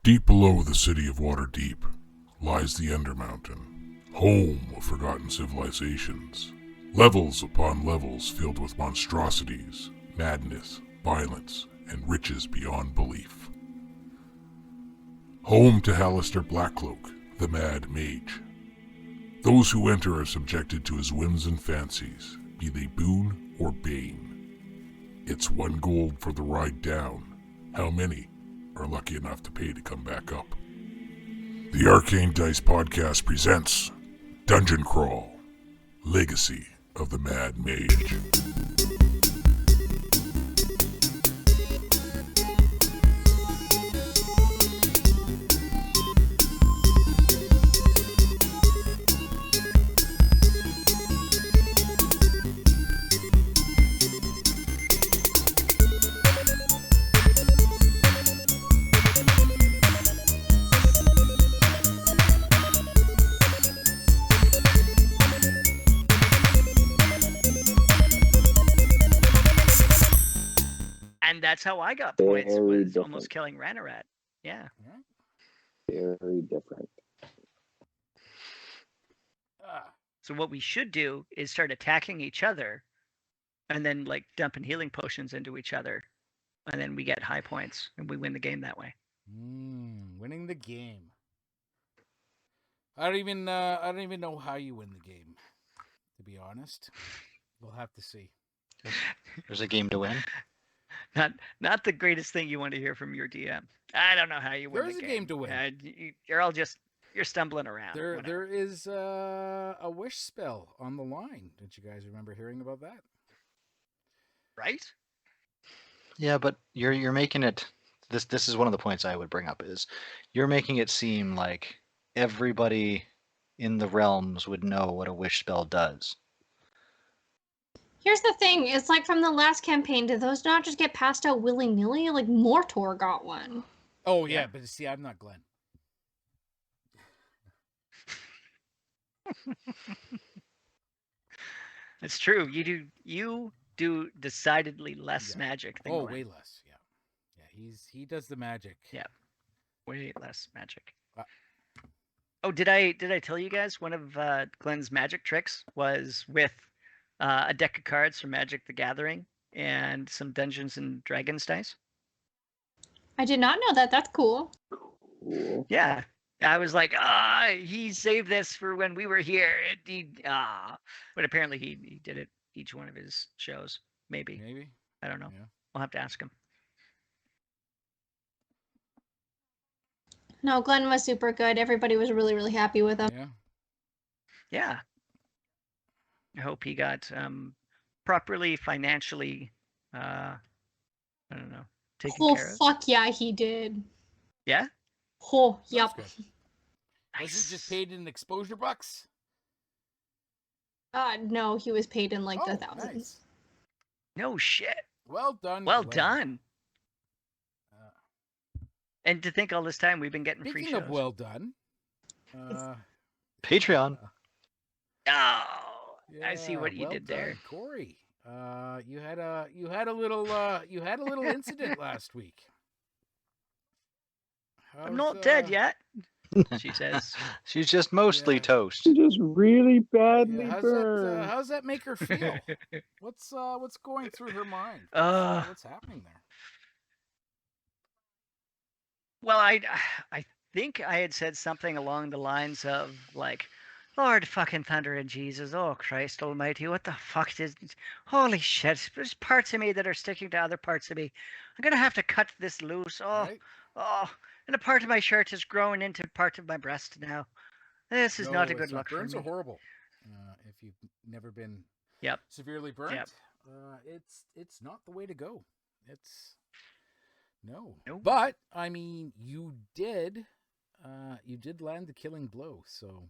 Deep below the city of Waterdeep lies the Undermountain, home of forgotten civilizations. Levels upon levels filled with monstrosities, madness, violence, and riches beyond belief. Home to Hallister Blackcloak, the Mad Mage. Those who enter are subjected to his whims and fancies, be they boon or bane. It's 1 gold for the ride down. How many are lucky enough to pay to come back up? The Arcane Dice Podcast presents Dungeon Crawl, Legacy of the Mad Mage. That's how I got points, Very was different. almost killing Ranarat. Yeah. Very different. So what we should do is start attacking each other and then like dumping healing potions into each other. And then we get high points and we win the game that way. Winning the game. I don't even know how you win the game, to be honest. We'll have to see. There's a game to win. Not the greatest thing you want to hear from your DM. I don't know how you win. There's the a game to win. You're stumbling around. There is a wish spell on the line. Don't you guys remember hearing about that? Right? Yeah, but you're making it. This is one of the points I would bring up is you're making it seem like everybody in the realms would know what a wish spell does. Here's the thing, it's like from the last campaign, did those not just get passed out willy-nilly? Like, Mortor got one. Oh, yeah, but see, I'm not Glenn. It's true. You do decidedly less magic than Glenn. Way less, yeah. Yeah, he does the magic. Yeah. Way less magic. Oh, did I tell you guys one of Glenn's magic tricks was with a deck of cards from Magic the Gathering and some Dungeons and Dragons dice? I did not know that. That's cool. Cool. Yeah. I was like, he saved this for when we were here. But apparently he did it each one of his shows. Maybe. I don't know. Yeah. I'll have to ask him. No, Glenn was super good. Everybody was really, really happy with him. Yeah. Yeah. I hope he got properly financially, I don't know, taken care of. Fuck yeah, he did. Yeah? Oh, yep. That's good. Was it just paid in exposure bucks? No, he was paid in like the thousands. Nice. No shit. Well done. Well Glenn. done. And to think all this time we've been getting free Speaking shows. of well done. Patreon. Oh, Yeah, I see what you did done, there. Corey. You had a little incident last week. I'm not dead yet, she says. She's just mostly toast. Just really badly Yeah, burned. how's that make her feel? What's going through her mind? Uh, What's happening there? Well, I think I had said something along the lines of like, Lord fucking thunder and Jesus, oh Christ almighty, what the fuck is, holy shit, there's parts of me that are sticking to other parts of me. I'm going to have to cut this loose. Right? And a part of my shirt is growing into part of my breast now. This is not a good look for Burns me. are horrible. If you've never been severely burnt, Yep. it's not the way to go. It's no. Nope. But I mean, you did land the killing blow. So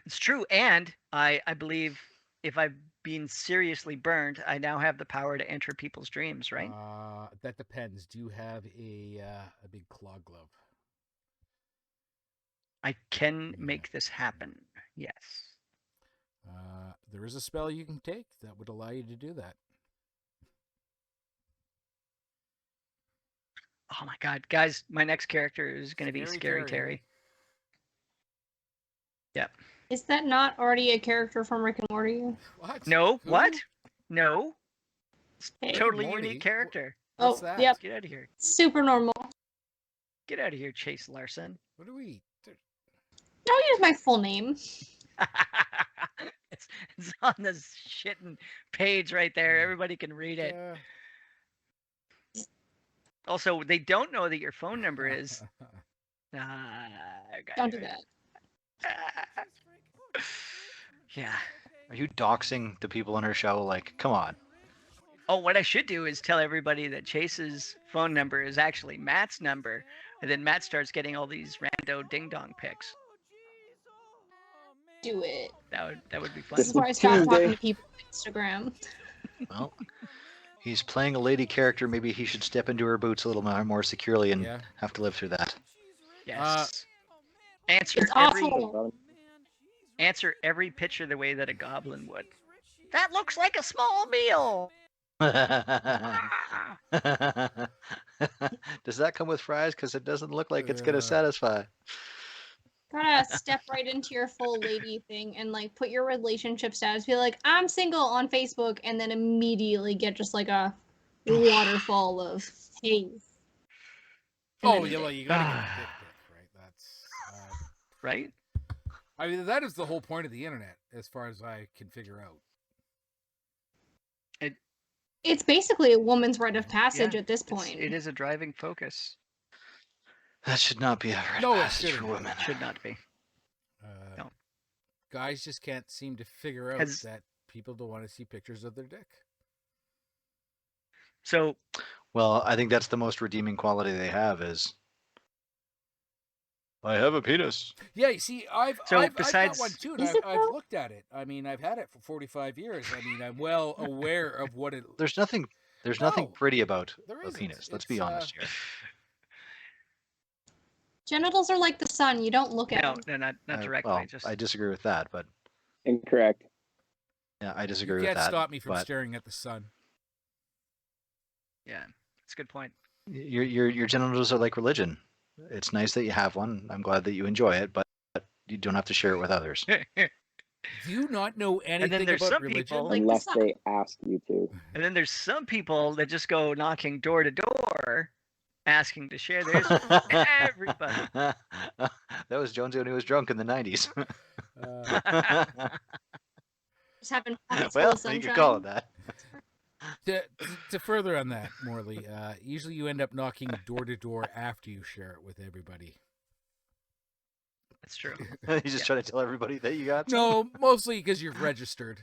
It's true, and I believe if I've been seriously burned, I now have the power to enter people's dreams, right? That depends. Do you have a big claw glove? I can make this happen. Yes. There is a spell you can take that would allow you to do that. Oh my god, guys! My next character is going to be Scary Scary Terry. Terry. Yep. Is that not already a character from Rick and Morty? What? No. Who? What? No. Hey. Totally Morty? unique character. What's Oh, that? yep. Get out of here. Super normal. Get out of here, Chase Larson. What do we? Don't use my full name. It's on this shitting page right there. Everybody can read it. Also, they don't know that your phone number is. Don't do that. Yeah. Are you doxing the people on her show? Like, come on. Oh, what I should do is tell everybody that Chase's phone number is actually Matt's number, and then Matt starts getting all these rando ding dong pics. Do it. That would be fun. This is where I stop talking to people on Instagram. Well, he's playing a lady character. Maybe he should step into her boots a little more securely and have to live through that. Yes. Answer It's every awful. answer every picture the way that a goblin would. That looks like a small meal. Does that come with fries? Because it doesn't look like it's gonna satisfy. Gotta step right into your full lady thing and like put your relationship status. Be like, I'm single on Facebook, and then immediately get just like a waterfall of hey. Oh yeah, well you gotta get a dick pic, right? That's right. I mean, that is the whole point of the internet, as far as I can figure out. It's basically a woman's rite of passage at this point. It is a driving focus. That should not be a rite No, of it passage for shouldn't. women. Should not be. No. Guys just can't seem to figure out that people don't want to see pictures of their dick. So, well, I think that's the most redeeming quality they have is I have a penis. Yeah, you see, I've got one too, and I've looked at it. I mean, I've had it for 45 years. I mean, I'm well aware of what it. There's nothing pretty about a isn't. penis. Let's be honest here. Genitals are like the sun. You don't look at them. No, not directly. Well, just I disagree with that, but Incorrect. yeah, I disagree You with can't that. stop me from but staring at the sun. yeah, that's a good point. Your genitals are like religion. It's nice that you have one. I'm glad that you enjoy it, but you don't have to share it with others. Do you not know anything there's about some religion? people- Like Unless the sun. they ask you to. And then there's some people that just go knocking door to door, asking to share theirs with everybody. That was Jonesy when he was drunk in the 90s. Just having pockets full Well, of sunshine. you could call it that. To further on that, Morley, usually you end up knocking door to door after you share it with everybody. That's true. You just try to tell everybody that you got some? No, mostly because you've registered.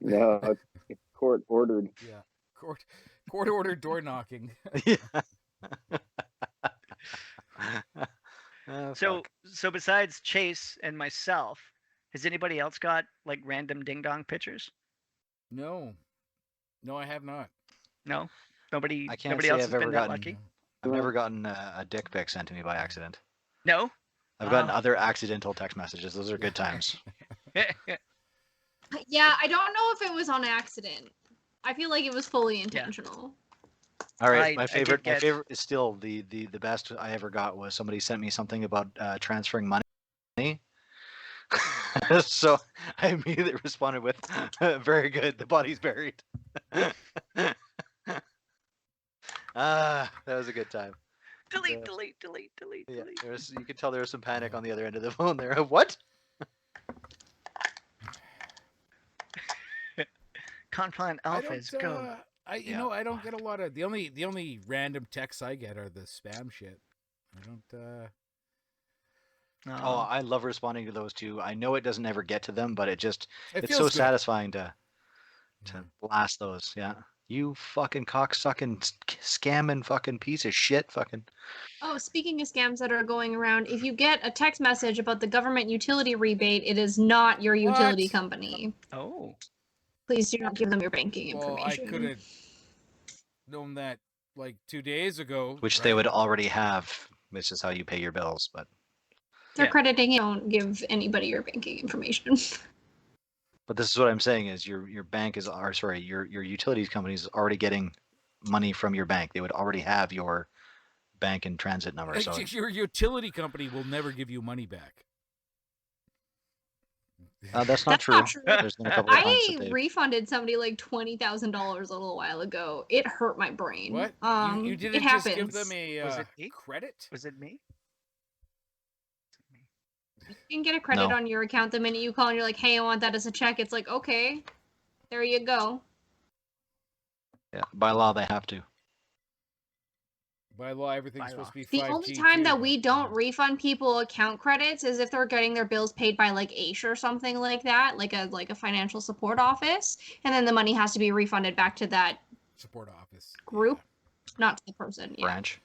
No, it's court ordered. Yeah, court ordered door knocking. Yeah. Oh, So fuck. besides Chase and myself, has anybody else got like random ding dong pictures? No, I have not. No, nobody. I can't Nobody say else I've has ever been that gotten. lucky. I've never gotten a dick pic sent to me by accident. No. I've gotten other accidental text messages. Those are good times. Yeah, I don't know if it was on accident. I feel like it was fully intentional. All right, I my did favorite get- is still the best I ever got was somebody sent me something about transferring money. So I immediately responded with, "Very good. The body's buried." That was a good time. delete, Yeah. delete, delete, delete, Yeah, delete. you could tell there was some panic on the other end of the phone there. What? Confine I alphas, don't, go. you know, I don't get a lot of the only random texts I get are the spam shit. I don't. Oh, I love responding to those too. I know it doesn't ever get to them, but it's feels so good. satisfying to blast those. Yeah, you fucking cocksucking scamming fucking piece of shit, fucking. Oh, speaking of scams that are going around, if you get a text message about the government utility rebate, it is not your utility What? company. Oh, Please do not give them your banking Well, I information. could have known that like 2 days ago. Which right? they would already have, which is how you pay your bills. But They're Yeah. crediting you. Don't give anybody your banking information. this is what I'm saying is your bank is, or sorry, your utilities company is already getting money from your bank. They would already have your bank and transit number. So Your utility company will never give you money back. that's not That's true. not true. There's been a couple of times I that they. refunded somebody like $20,000 a little while ago. It hurt my brain. What? You it didn't happens. just give them a Was it me? credit? Was it me? You can get a credit No. on your account the minute you call and you're like, hey, I want that as a check. It's like, okay, there you go. Yeah, by law they have to. By law, everything's By supposed law. to be The 5G only time too, that but, we don't refund people account credits is if they're getting their bills paid by like AISH or something like that, like a financial support office, and then the money has to be refunded back to that support office group, not to the person. Yeah. Branch.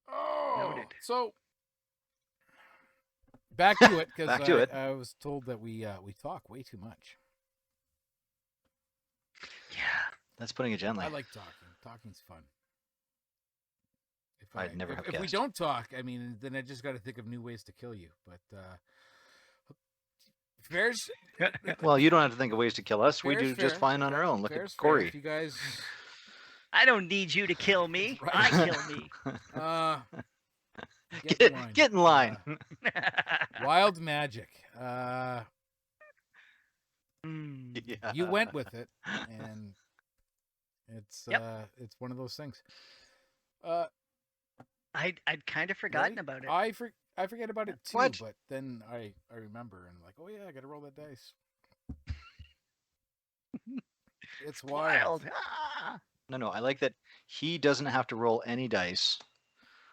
Yeah. Oh, Noted. so back to it because Back to it. I was told that we talk way too much. Yeah. That's putting it gently. I like talking. Talking's fun. If I'd never have if we guessed. don't talk, I mean, then I just got to think of new ways to kill you. But fair's Well, you don't have to think of ways to kill us. We Fair's do just fair. fine on our own. Look fair's at fair. Corey. If you guys I don't need you to kill me. Right. I kill me. Get in line. Wild magic. Mm. Yeah. You went with it, and it's Yep. it's one of those things. I'd kind of forgotten Really? about it. I forget about it too, What? but then I remember and like, oh yeah, I gotta roll that dice. It's wild. Ah! No, I like that he doesn't have to roll any dice,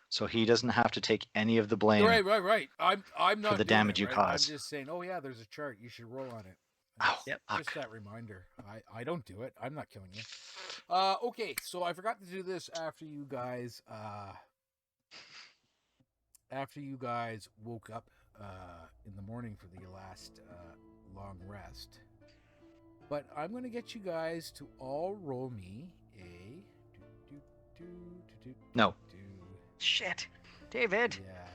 so he doesn't have to take any of the blame. Right. I'm not the doing damage it, you right? cause. I'm just saying, oh yeah, there's a chart. You should roll on it. Ow, Yep. fuck. Just that reminder. I don't do it. I'm not killing you. Okay, so I forgot to do this after you guys woke up in the morning for the last long rest. But I'm gonna get you guys to all roll me a No. Shit. David. Yeah.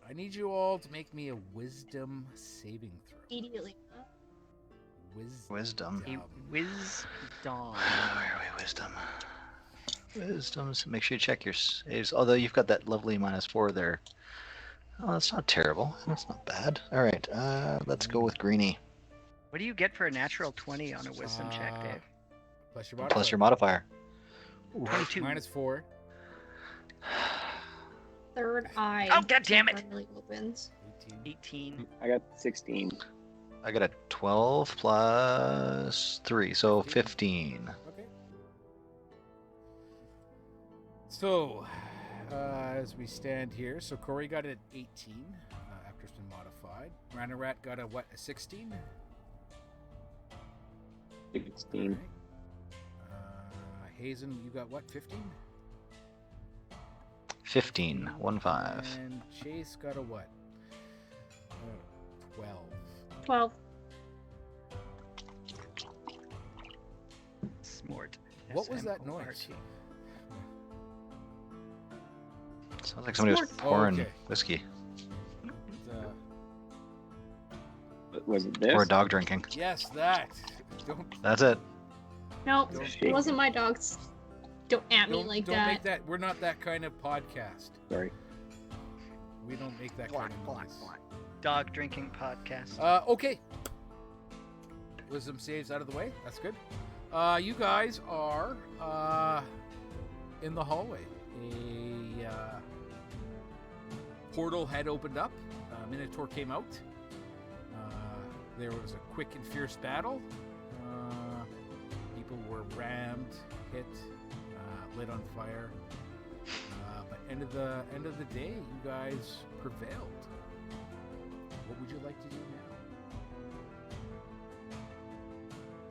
I need you all to make me a wisdom saving throw. Immediately. Wisdom. A whiz dong. Where are we? Wisdom. Wisdoms. Make sure you check your saves. Although you've got that lovely -4 there. Oh, that's not terrible. That's not bad. All right. Let's go with Greenie. What do you get for a natural 20 on a wisdom check, Dave? Plus your modifier. Plus your modifier. 22. -4. Third eye. Oh, God damn it. temporarily opens. 18. I got 16. I got a 12 plus 3, so 15. Okay. So, as we stand here, so Corey got an 18 after it's been modified. Ranarat got a what? A 16. 16. Hazen, you got what? 15. 15. 1-5. And Chase got a what? 12. 12. Smart. What was that noise? S-M-O-R-T. Sounds like somebody was Smart. pouring okay. whiskey Was it this? or dog drinking. Yes, that. Don't That's it. Nope. Don't- It wasn't my dogs. Don't at me like don't that. make that. We're not that kind of podcast. Sorry. We don't make that Black, kind of black, noise. black. Dog drinking podcast. Okay. Wisdom saves out of the way. That's good. You guys are in the hallway. A portal had opened up. Minotaur came out. There was a quick and fierce battle. People were rammed, hit, lit on fire. But end of the day, you guys prevailed. What would you like to do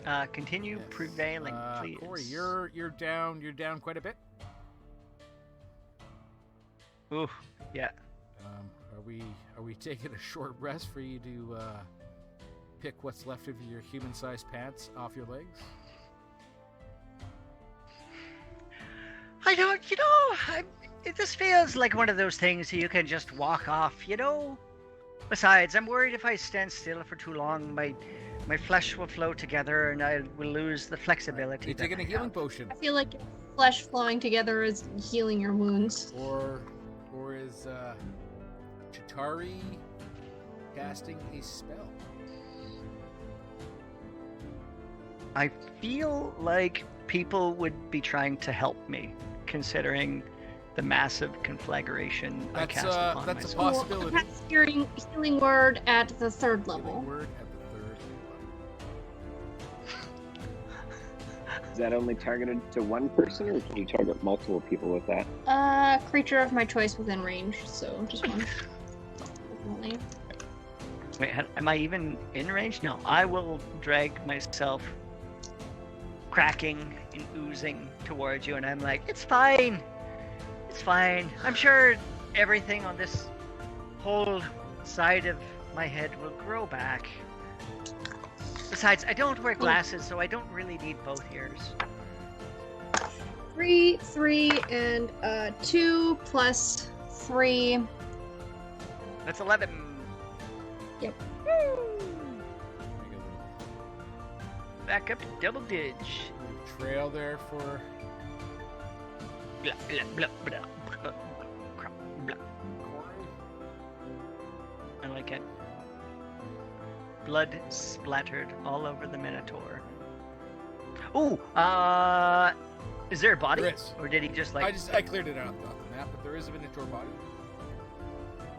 now? Continue Yes. prevailing, please. Corey, you're down quite a bit. Ooh, yeah. Are we taking a short rest for you to pick what's left of your human-sized pants off your legs? I don't, this feels like one of those things you can just walk off, Besides, I'm worried if I stand still for too long, my flesh will flow together and I will lose the flexibility. You're that taking a I healing have. potion. I feel like your flesh flowing together is healing your wounds. Or is Chitari casting a spell? I feel like people would be trying to help me, considering the massive conflagration I cast upon that's a myself. possibility. Cast healing word at the 3rd level. Healing word at the 3rd level. Is that only targeted to one person, or can you target multiple people with that? Creature of my choice within range, so just one. Definitely. Wait, am I even in range? No, I will drag myself cracking and oozing towards you, and I'm like, it's fine. It's fine. I'm sure everything on this whole side of my head will grow back. Besides, I don't wear glasses, so I don't really need both ears. 3, 3, and 2 plus 3. That's 11. Yep. Woo! Back up to double dig. Trail there for Blah, blah, blah, blah, blah, blah. Corey. I like it. Blood splattered all over the Minotaur. Ooh, is there a body? There is. Or did he just like... I cleared it out on the map, but there is a Minotaur body.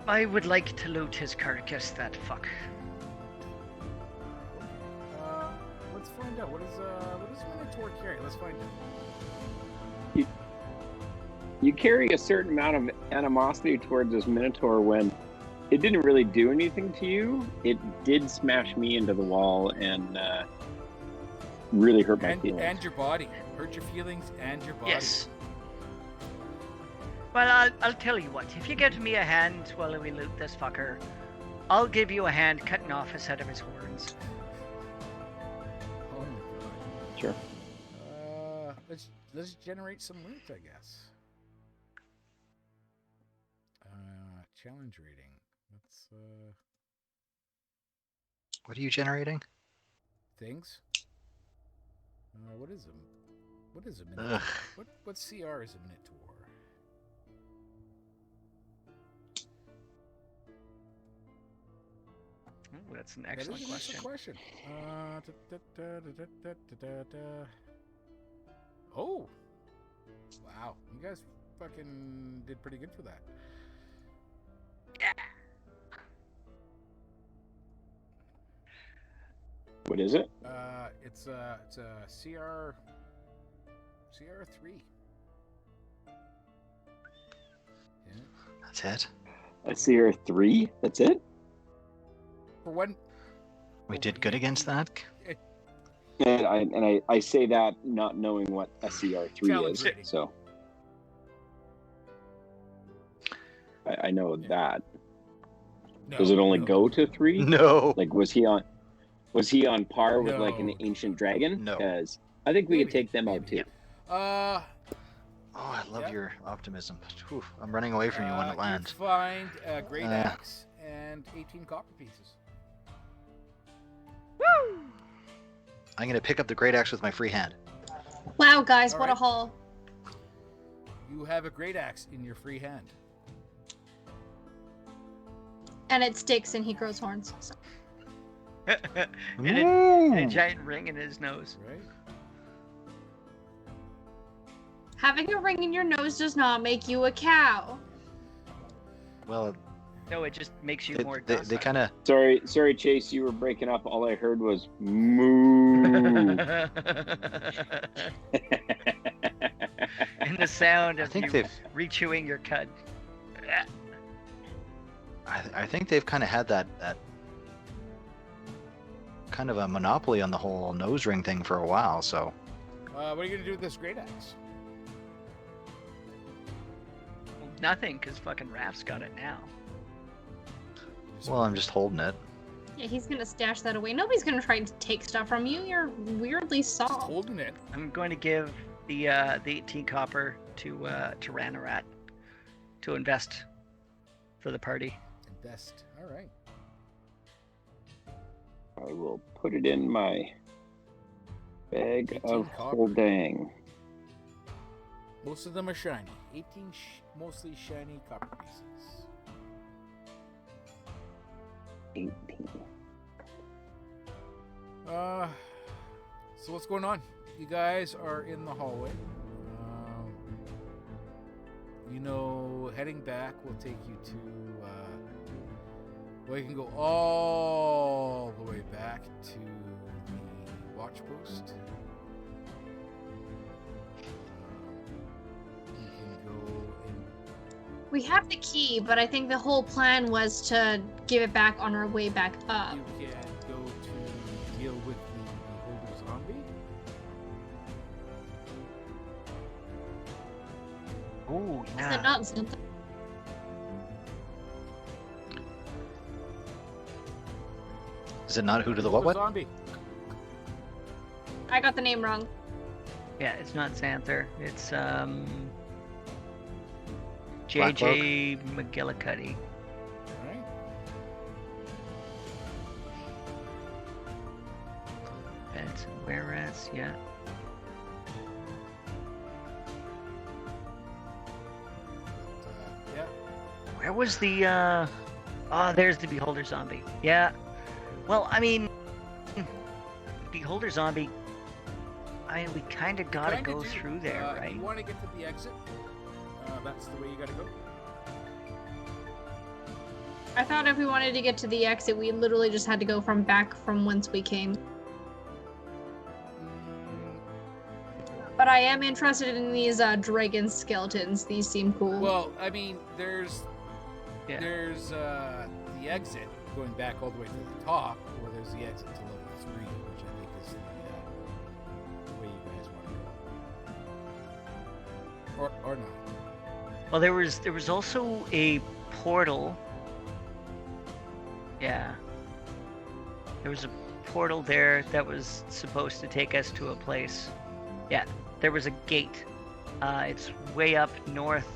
I would like to loot his carcass, that fuck. Let's find out. What does Minotaur carry? Let's find out. You carry a certain amount of animosity towards this Minotaur when it didn't really do anything to you. It did smash me into the wall and really hurt my feelings. And your body. Hurt your feelings and your body. Yes. Well, I'll tell you what. If you give me a hand while we loot this fucker, I'll give you a hand cutting off a set of his horns. Oh my god. Sure. Let's generate some loot, I guess. Challenge rating. Let's What are you generating? things. What is a Minotaur? Ugh. What CR is a Minotaur? Ooh, that's an That is excellent an question. excellent question. Oh, wow! You guys fucking did pretty good for that. What is it? It's a CR3. Yeah. That's it. A CR3? That's it? For one, We did good against that. And I say that not knowing what a CR3 Challenge is. rating. So I know that. no, Does it only no. go to 3? No. Like was he on par with like an No. ancient dragon? No. Because I think we Maybe. could take them out too. Maybe. Oh, I love Yeah. your optimism. Whew, I'm running away from you when it lands. You find a great Uh. axe and 18 copper pieces. Woo! I'm gonna pick up the great axe with my free hand. Wow, guys, what a Alright. haul. You have a great axe in your free hand. And it sticks and he grows horns. So. and a giant ring in his nose. Right? Having a ring in your nose does not make you a cow. Well, No, it just makes you more they docile. kind of Sorry, Chase, you were breaking up. All I heard was moo. And the sound I of think you they've rechewing your cud. I think they've kind of had that kind of a monopoly on the whole nose ring thing for a while. So What are you gonna do with this great axe? Nothing, because fucking Raph's got it now. well, I'm just holding it. Yeah, he's gonna stash that away. Nobody's gonna try to take stuff from you. You're weirdly Just soft. holding it. I'm going to give the 18 copper to Ranarat to invest for the party. Invest. All right. I will put it in my bag 18 of copper. holding. Most of them are shiny. 18 mostly shiny copper pieces. 18. So what's going on? You guys are in the hallway. Heading back will take you to. You can go all the way back to the watch post. You can go in. We have the key, but I think the whole plan was to give it back on our way back up. You can go to deal with the beholder zombie. Ooh, Is yeah. it not something? Is it not who to the what? Zombie. I got the name wrong. Yeah, it's not Xanther. It's Black JJ McGillicuddy. Alright. It's whereas, yeah. Yeah. Where was the oh, there's the Beholder Zombie. Yeah. Well, I mean, Beholder Zombie, we kind of gotta Kinda go do. through there, If right? you want to get to the exit, that's the way you gotta go. I thought if we wanted to get to the exit, we literally just had to go back from whence we came. But I am interested in these dragon skeletons. These seem cool. Well, I mean, there's Yeah. the exit going back all the way to the top, or there's the exit to level 3, which I think is the way you guys want to go. Or not. Well, there was also a portal. Yeah. There was a portal there that was supposed to take us to a place. Yeah, there was a gate. It's way up north,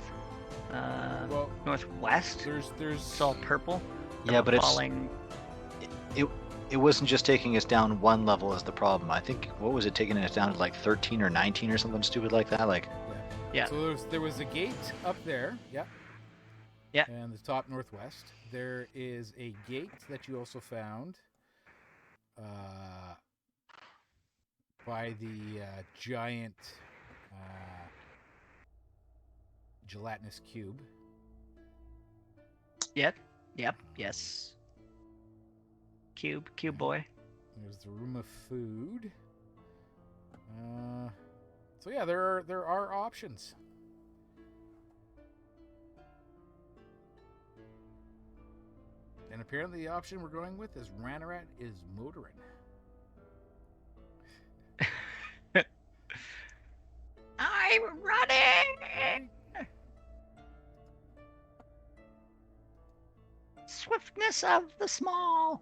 Well, northwest. there's It's all purple. Yeah, but it's falling. it wasn't just taking us down one level is the problem. I think what was it taking us down to like 13 or 19 or something stupid like that? Like Yeah. So there was a gate up there. Yeah. Yeah. And the top northwest. There is a gate that you also found by the giant gelatinous cube. Yep. Yes. Cube boy. There's the room of food. So yeah, there are options. And apparently the option we're going with is Ranarat is motoring. I'm running. Swiftness of the small.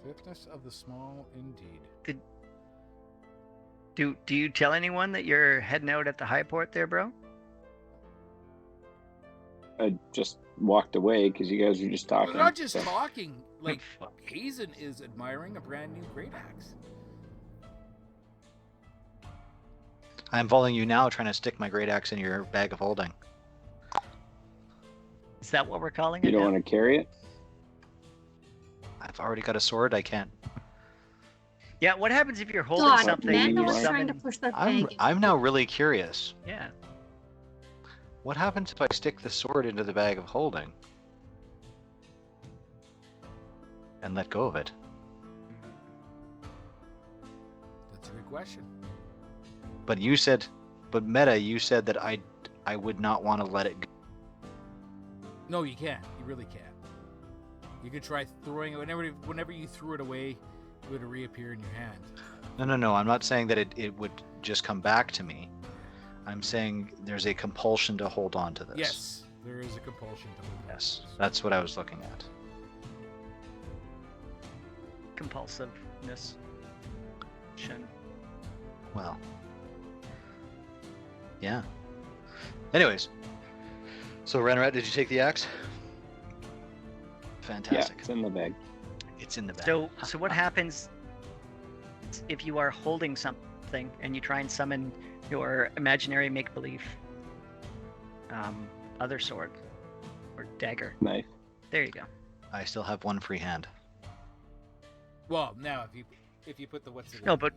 Swiftness of the small, indeed. Do you tell anyone that you're heading out at the high port there, bro? I just walked away because you guys were just talking. We're not just so- talking. Like, Fuck. Hazen is admiring a brand new great axe. I'm following you now, trying to stick my great axe in your bag of holding. Is that what we're calling You it don't now? want to carry it? I've already got a sword. I can't. Yeah, what happens if you're holding God, something man, and you Mando's trying to summon... push their I'm bag. I'm now really curious. Yeah. What happens if I stick the sword into the bag of holding and let go of it? That's a good question. But Meta, you said that I would not want to let it go. No, you can't. You really can't. You could try throwing it whenever you threw it away, it would reappear in your hand. No. I'm not saying that it would just come back to me. I'm saying there's a compulsion to hold on to this. Yes, there is a compulsion to hold on. Yes, that's what I was looking at. Compulsiveness. Well, yeah. Anyways, so Ranarat, did you take the axe? Yeah, Fantastic. it's in the bag. It's in the bag. So what happens if you are holding something and you try and summon your imaginary make-believe other sword or dagger. Knife. There you go. I still have one free hand. Well, now if you put the what's it? No, but-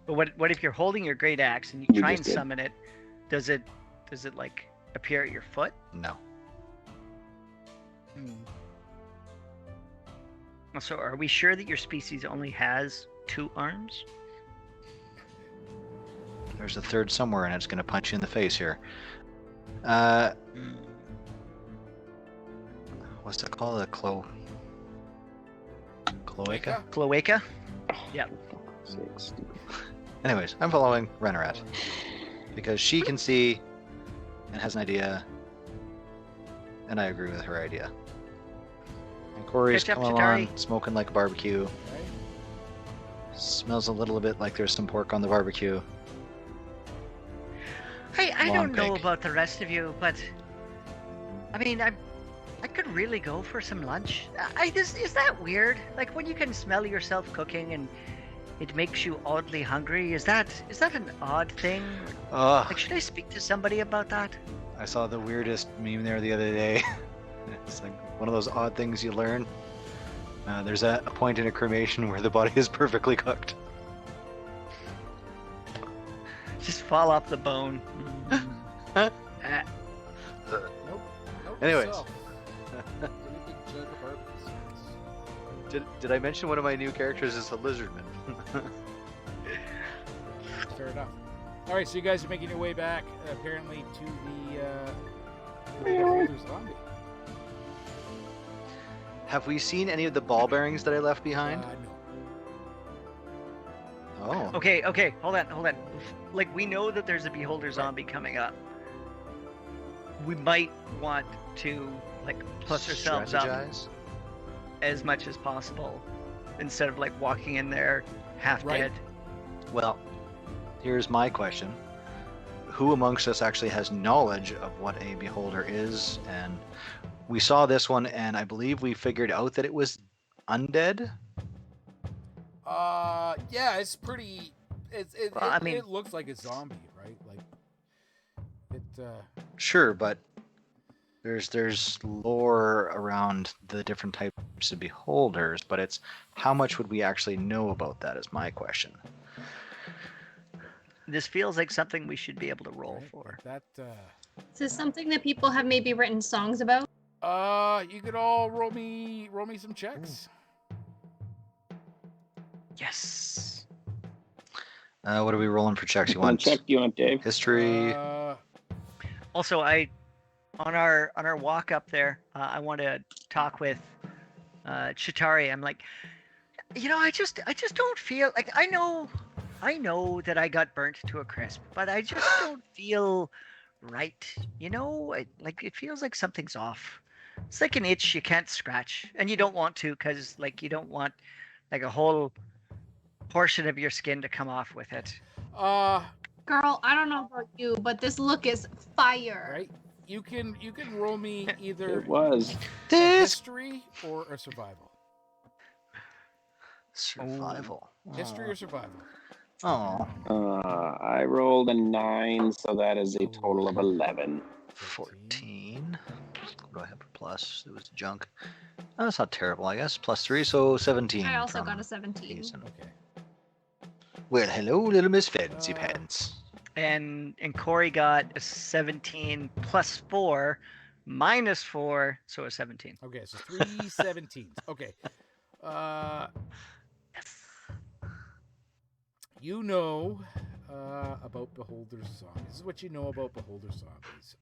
But what if you're holding your great axe and you You try and just did. summon it? Does it like appear at your foot? No. So are we sure that your species only has 2 arms? There's a third somewhere, and it's going to punch you in the face here. What's it called? A cloaca? Cloaca? Yeah. Six. Anyways, I'm following Renarat because she can see and has an idea, and I agree with her idea. And Corey's Catch up, coming along, Chitari. smoking like a barbecue. Right? Smells a little bit like there's some pork on the barbecue. I Long don't know pig. about the rest of you, but I mean, I could really go for some lunch. Is that weird? Like when you can smell yourself cooking and it makes you oddly hungry. Is that an odd thing? Ugh. Like, should I speak to somebody about that? I saw the weirdest meme there the other day. It's like one of those odd things you learn. There's a point in a cremation where the body is perfectly cooked. Just fall off the bone. Nope. Anyways. yourself. Really big jug of barbecue sauce. Did I mention one of my new characters is a lizardman? Fair enough. All right, so you guys are making your way back, apparently, to the Beholder's zombie. Have we seen any of the ball bearings that I left behind? No. Oh. Okay, hold on. Like, we know that there's a beholder zombie coming up. We might want to, like, plus ourselves up Strategize? as much as possible instead of, like, walking in there half Right. dead. Well, here's my question. Who amongst us actually has knowledge of what a beholder is? And we saw this one, and I believe we figured out that it was undead. Yeah, it's pretty. Well, I mean- it looks like a zombie, right? Like it. Sure, but there's lore around the different types of beholders, but it's how much would we actually know about that is my question. This feels like something we should be able to roll right, for. that. Is this something that people have maybe written songs about? You could all roll me some checks. Yes. What are we rolling for checks? You One want check you want, Dave? history? Also, on our walk up there, I want to talk with Chitari. I'm like, I just don't feel like I know that I got burnt to a crisp, but I just don't feel right. It feels like something's off. It's like an itch you can't scratch, and you don't want to, because like you don't want like a whole portion of your skin to come off with it. Girl, I don't know about you, but this look is fire. Right. You can roll me either It was. a history or a survival. Survival. History or survival. Oh, I rolled a 9, so that is a total of 11. 14. What do I have for plus? It was junk. Oh, that's not terrible, I guess. Plus 3, so 17. I also from got a 17. Hazen. Okay. Well, hello, little Miss Fancy Pants. And Corey got a 17 plus 4 minus 4, so a 17. Okay, so 3 17s. Okay. You know about beholder zombies. This is what you know about beholder zombies.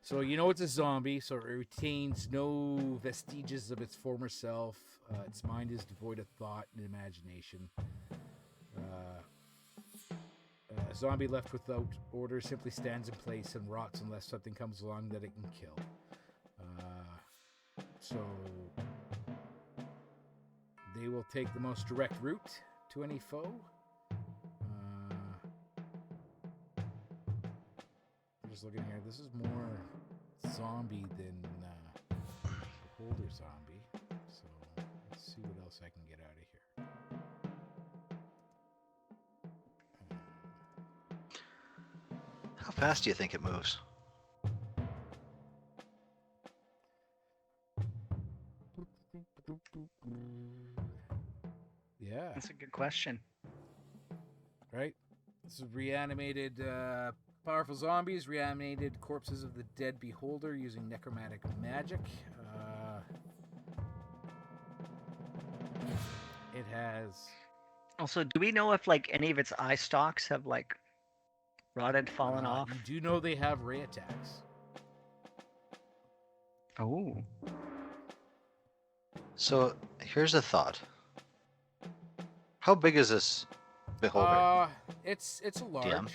So you know it's a zombie, so it retains no vestiges of its former self. Its mind is devoid of thought and imagination. A zombie left without order simply stands in place and rots unless something comes along that it can kill. So they will take the most direct route to any foe. I'm just looking here. This is more zombie than Beholder zombie. So let's see what else I can get out of here. How fast do you think it moves? Yeah, That's a good question. right? This is reanimated, powerful zombies, reanimated corpses of the dead beholder using necromantic magic. It has. Also, do we know if like any of its eye stalks have like rotted, fallen off? You do know they have ray attacks. Oh, So here's a thought. How big is this beholder? It's a large. DM?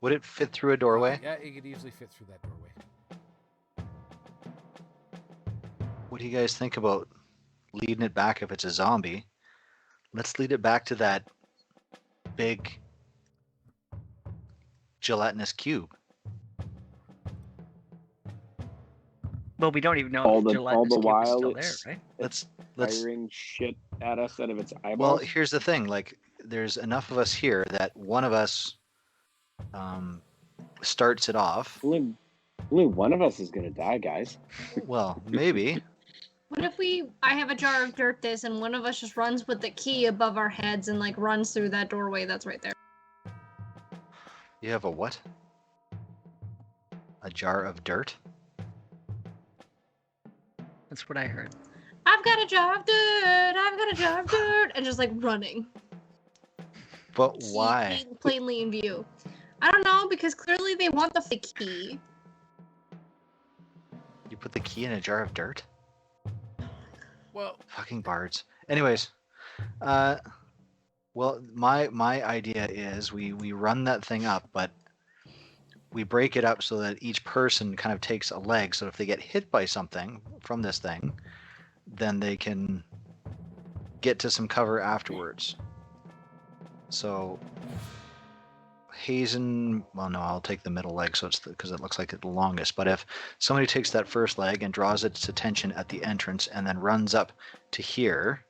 Would it fit through a doorway? Yeah, it could easily fit through that doorway. What do you guys think about leading it back if it's a zombie? Let's lead it back to that big gelatinous cube. well, we don't even know All if the gelatinous cube is while still there, it's right? Let's firing shit at us out of its well, eyeballs. here's the thing, like there's enough of us here that one of us starts it off. Only one of us is gonna die, guys. Well, maybe. What if I have a jar of dirt this and one of us just runs with the key above our heads and like runs through that doorway that's right there? You have a what? A jar of dirt? That's what I heard. I've got a jar of dirt, I've got a jar of dirt, and just like running. But Key why? plainly in view. I don't know, because clearly they want the fake key. You put the key in a jar of dirt? Well, Fucking bards. Anyways, well, my idea is we run that thing up, but we break it up so that each person kind of takes a leg. So if they get hit by something from this thing, then they can get to some cover afterwards. So Hazen, well, no, I'll take the middle leg, so it's because it looks like it's the longest. But if somebody takes that first leg and draws its attention at the entrance and then runs up to here,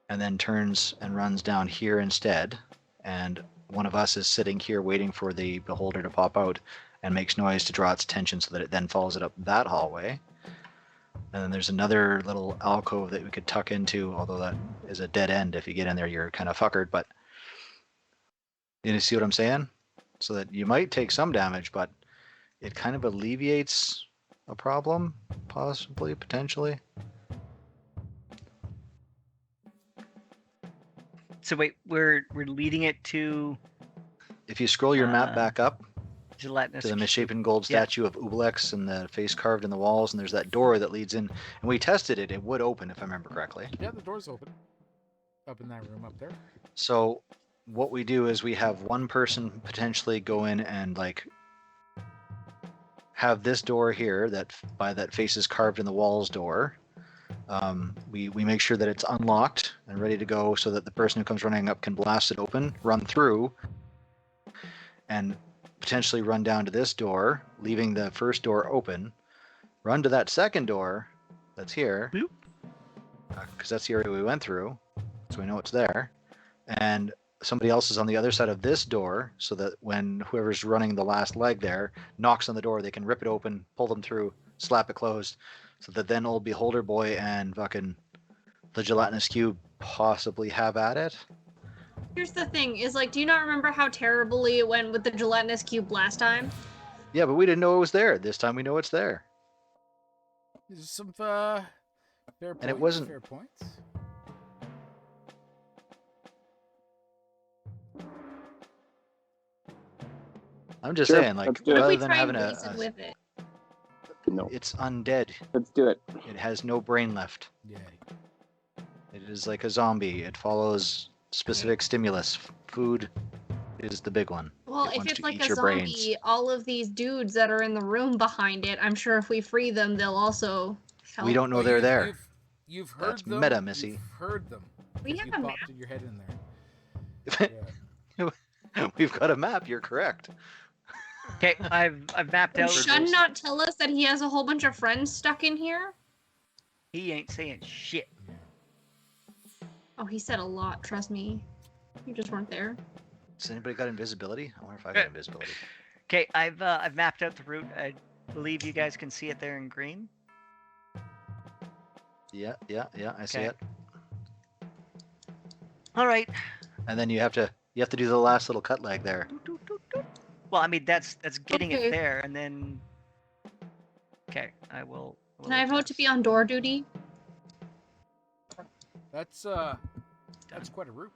and then turns and runs down here instead, and one of us is sitting here waiting for the beholder to pop out and makes noise to draw its attention so that it then follows it up that hallway. And then there's another little alcove that we could tuck into, although that is a dead end. If you get in there, you're kind of fuckered, but you see what I'm saying? So that you might take some damage, but it kind of alleviates a problem, possibly, potentially. So wait, we're leading it to If you scroll your map back up gelatinous. to the misshapen gold Yeah. statue of Ublex and the face carved in the walls, and there's that door that leads in. And we tested it; it would open, if I remember correctly. yeah, the door's open. Up in that room up there. So what we do is we have one person potentially go in and like have this door here that faces carved in the walls door. We make sure that it's unlocked and ready to go so that the person who comes running up can blast it open, run through, and potentially run down to this door, leaving the first door open, run to that second door that's here, because that's the area we went through, so we know it's there, and somebody else is on the other side of this door so that when whoever's running the last leg there knocks on the door, they can rip it open, pull them through, slap it closed, so that then old Beholder Boy and fucking the gelatinous cube possibly have at it. Here's the thing, is like, do you not remember how terribly it went with the gelatinous cube last time? Yeah, but we didn't know it was there. This time we know it's there. There's some fair points. And it wasn't- Fair points. I'm just Sure, saying, like, let's do it. What if rather we than try having and a, reason with it? No, it's undead. let's do it. It has no brain left. Yeah. It is like a zombie. It follows specific stimulus. Food is the big one. Well, It if wants it's to like eat a your zombie, brains. all of these dudes that are in the room behind it, I'm sure if we free them, they'll also help. We don't know Well, they're there. You've heard That's them. meta, Missy. You've heard them. We because have you a popped map. your head in there. Yeah. We've got a map. You're correct. Okay, I've mapped Did out. Shun not tell us that he has a whole bunch of friends stuck in here? He ain't saying shit. Oh, he said a lot, trust me. You just weren't there. Has anybody got invisibility? I wonder if I got invisibility. Okay, I've mapped out the route. I believe you guys can see it there in green. Yeah, I see Okay. it. All right. And then you have to do the last little cut leg there. Well, I mean that's getting Okay. it there, and then. Okay, I will. Can I vote to be on door duty? That's quite a route.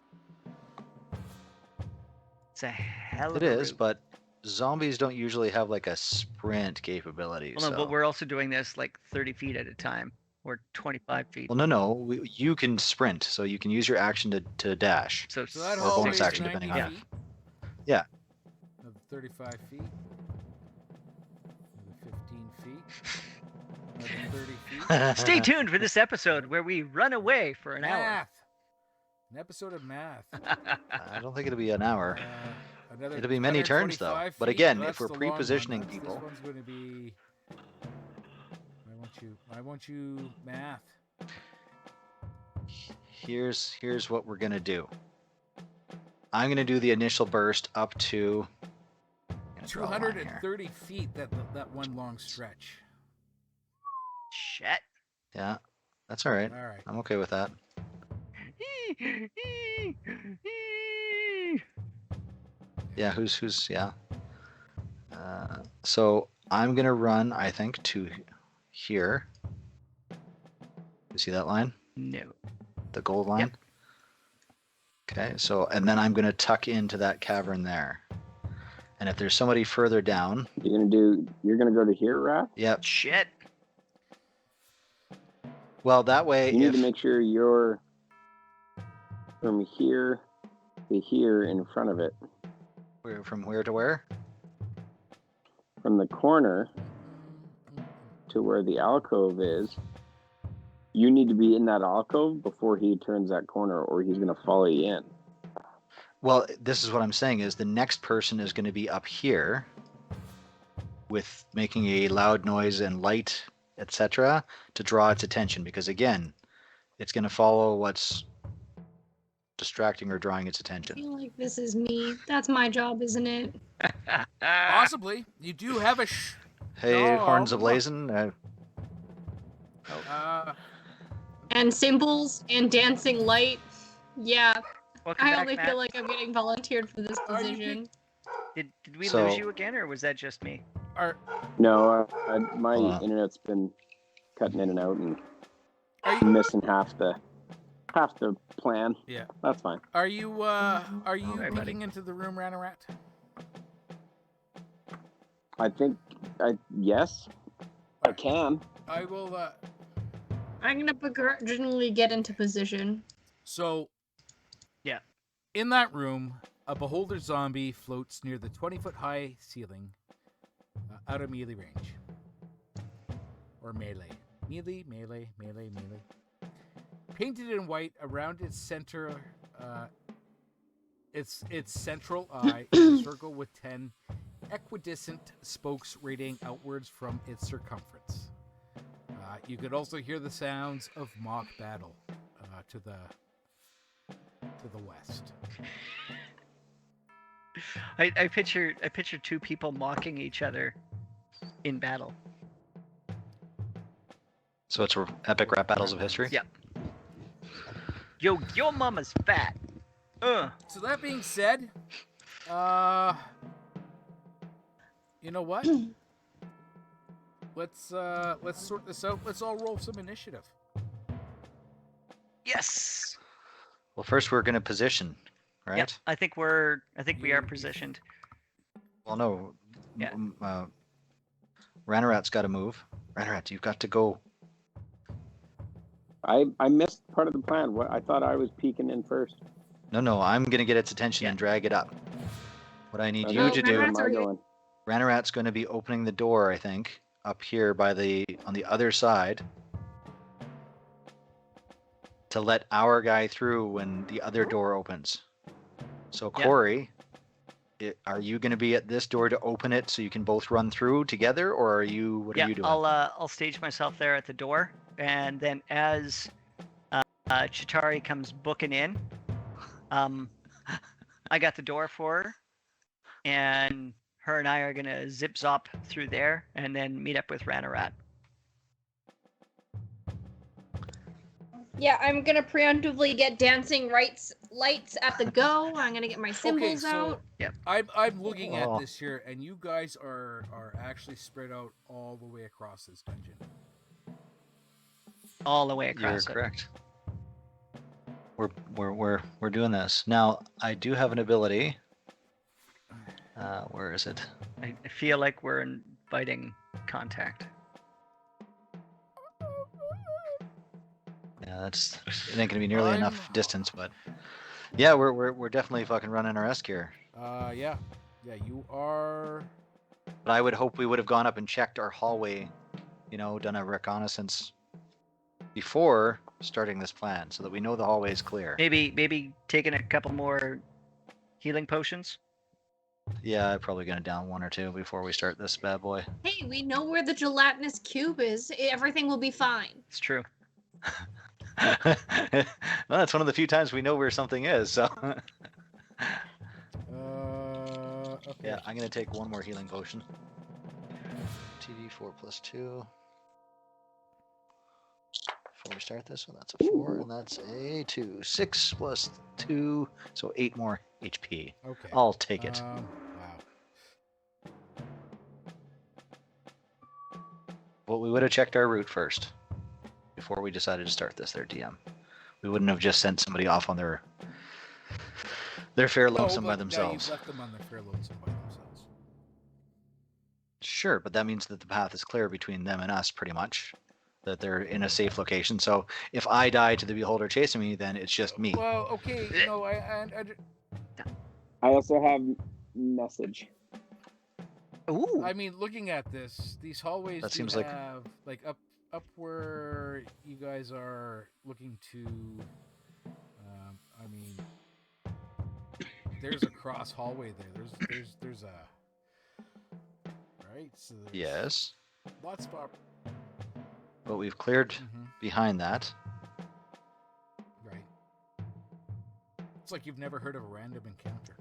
It's a hell of It a is, route. but zombies don't usually have like a sprint capability. Well, no, so. but we're also doing this like 30 feet at a time, or 25 feet. Well, no. You can sprint, so you can use your action to dash. So that Or hallway bonus is action, 90 depending on feet. Yeah. Another 35 feet. Another 15 feet. Another 30 feet. Stay tuned for this episode where we run away for an hour. Math. An episode of math. I don't think it'll be an hour. Another It'll be many turns, though. 125 But feet. again, Well, if we're that's the long one. pre-positioning This people, one's going to be. I want you math. here's what we're gonna do. I'm gonna do the initial burst up to. I'm gonna draw a line here. 230 feet. That one long stretch. Shit. Yeah, that's all right. All right. I'm okay with that. Yeah, who's yeah. So I'm gonna run, I think, to here. You see that line? No. The gold line? Yep. Okay, so and then I'm gonna tuck into that cavern there. And if there's somebody further down, You're gonna go to here, Raph? yep. Shit. Well, that way, You need if to make sure you're from here to here in front of it. from where to where? From the corner to where the alcove is, you need to be in that alcove before he turns that corner, or he's gonna follow you in. Well, this is what I'm saying is the next person is going to be up here with making a loud noise and light, etc., to draw its attention, because again, it's going to follow what's distracting or drawing its I attention. feel like this is me. That's my job, isn't it? Possibly. You do have a. Hey, No, horns look. ablazing. And symbols and dancing light. Yeah, Welcome I back, only Matt. feel like I'm getting volunteered for this Are you position. Did we So- lose you again, or was that just me? No, my Hold on. internet's been cutting in and out and Are you, missing half the plan. Yeah. That's fine. are you Alright, buddy. peeking into the room, Ranarat? I think yes, I can. I will. I'm gonna begrudgingly get into position. So. Yeah. In that room, a beholder zombie floats near the 20-foot high ceiling, out of melee range. Or melee. Melee. Painted in white around its center, its central eye is a circle with 10 equidistant spokes radiating outwards from its circumference. You could also hear the sounds of mock battle to the west. I picture two people mocking each other in battle. So it's epic rap battles of history? Yeah. Yo, your mama's fat. So that being said, you know what? Let's sort this out. Let's all roll some initiative. Yes. Well, first we're going to position, right? Yep. I think we are positioned. Well, no. Yeah. Ranarat's got to move. Ranarat, you've got to go. I missed part of the plan. What I thought I was peeking in first. No, I'm going to get its attention Yeah. and drag it up. What I need Okay, you to do, where Ranarat's am I already- going? Ranarat's going to be opening the door, I think, up here on the other side to let our guy through when the other door opens. So Yeah. Corey, Are you going to be at this door to open it so you can both run through together, or are you? What are you doing? I'll stage myself there at the door, and then as Chitari comes booking in, I got the door for her, and her and I are gonna zip zop through there, and then meet up with Ranarat. Yeah, I'm gonna preemptively get dancing lights at the go. I'm gonna get my symbols out. Yep. I'm looking at Oh. this here, and you guys are actually spread out all the way across this dungeon. All the way You're across. correct. We're doing this now. I do have an ability. Where is it? I feel like we're inviting contact. Yeah, it ain't gonna be nearly enough distance, but yeah, we're definitely fucking running our esque here. Yeah, you are. But I would hope we would have gone up and checked our hallway, done a reconnaissance before starting this plan, so that we know the hallway is clear. Maybe taking a couple more healing potions. Yeah, I'm probably gonna down one or two before we start this bad boy. Hey, we know where the gelatinous cube is. Everything will be fine. It's true. Well, that's one of the few times we know where something is. So Okay. yeah, I'm gonna take one more healing potion. TD4 plus 2. Before we start this, so that's a 4, and that's a 2. 6 plus 2, so 8 more HP. Okay. I'll take it. Wow. But we would have checked our route first before we decided to start this. Their DM. We wouldn't have just sent somebody off on their fair lonesome by themselves. Yeah, you've left them on their fair lonesome by themselves. Sure, but that means that the path is clear between them and us, pretty much. That they're in a safe location. So if I die to the beholder chasing me, then it's just me. Well, okay, I also have message. Ooh. I mean, looking at this, these hallways That do seems have like up where you guys are looking to. I mean, there's a cross hallway there. There's a right. So there's Yes, lots of but we've cleared behind that. right. It's like you've never heard of a random encounter.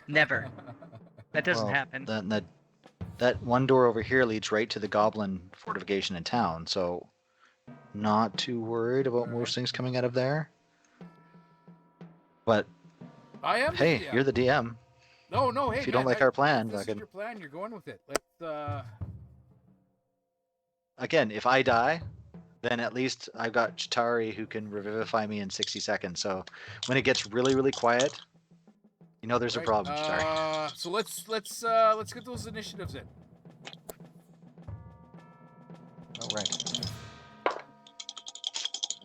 Never. That doesn't Well, happen. That one door over here leads right to the goblin fortification in town, so not too worried about most things coming out of there. But I am. hey, you're the DM. No. Hey, If you don't man, like our plan, if this is fucking- your plan. You're going with it. Let's. Again, if I die, then at least I've got Chitari who can revivify me in 60 seconds. So when it gets really, really quiet, there's a Right, problem, Chitari. So let's get those initiatives in. All right.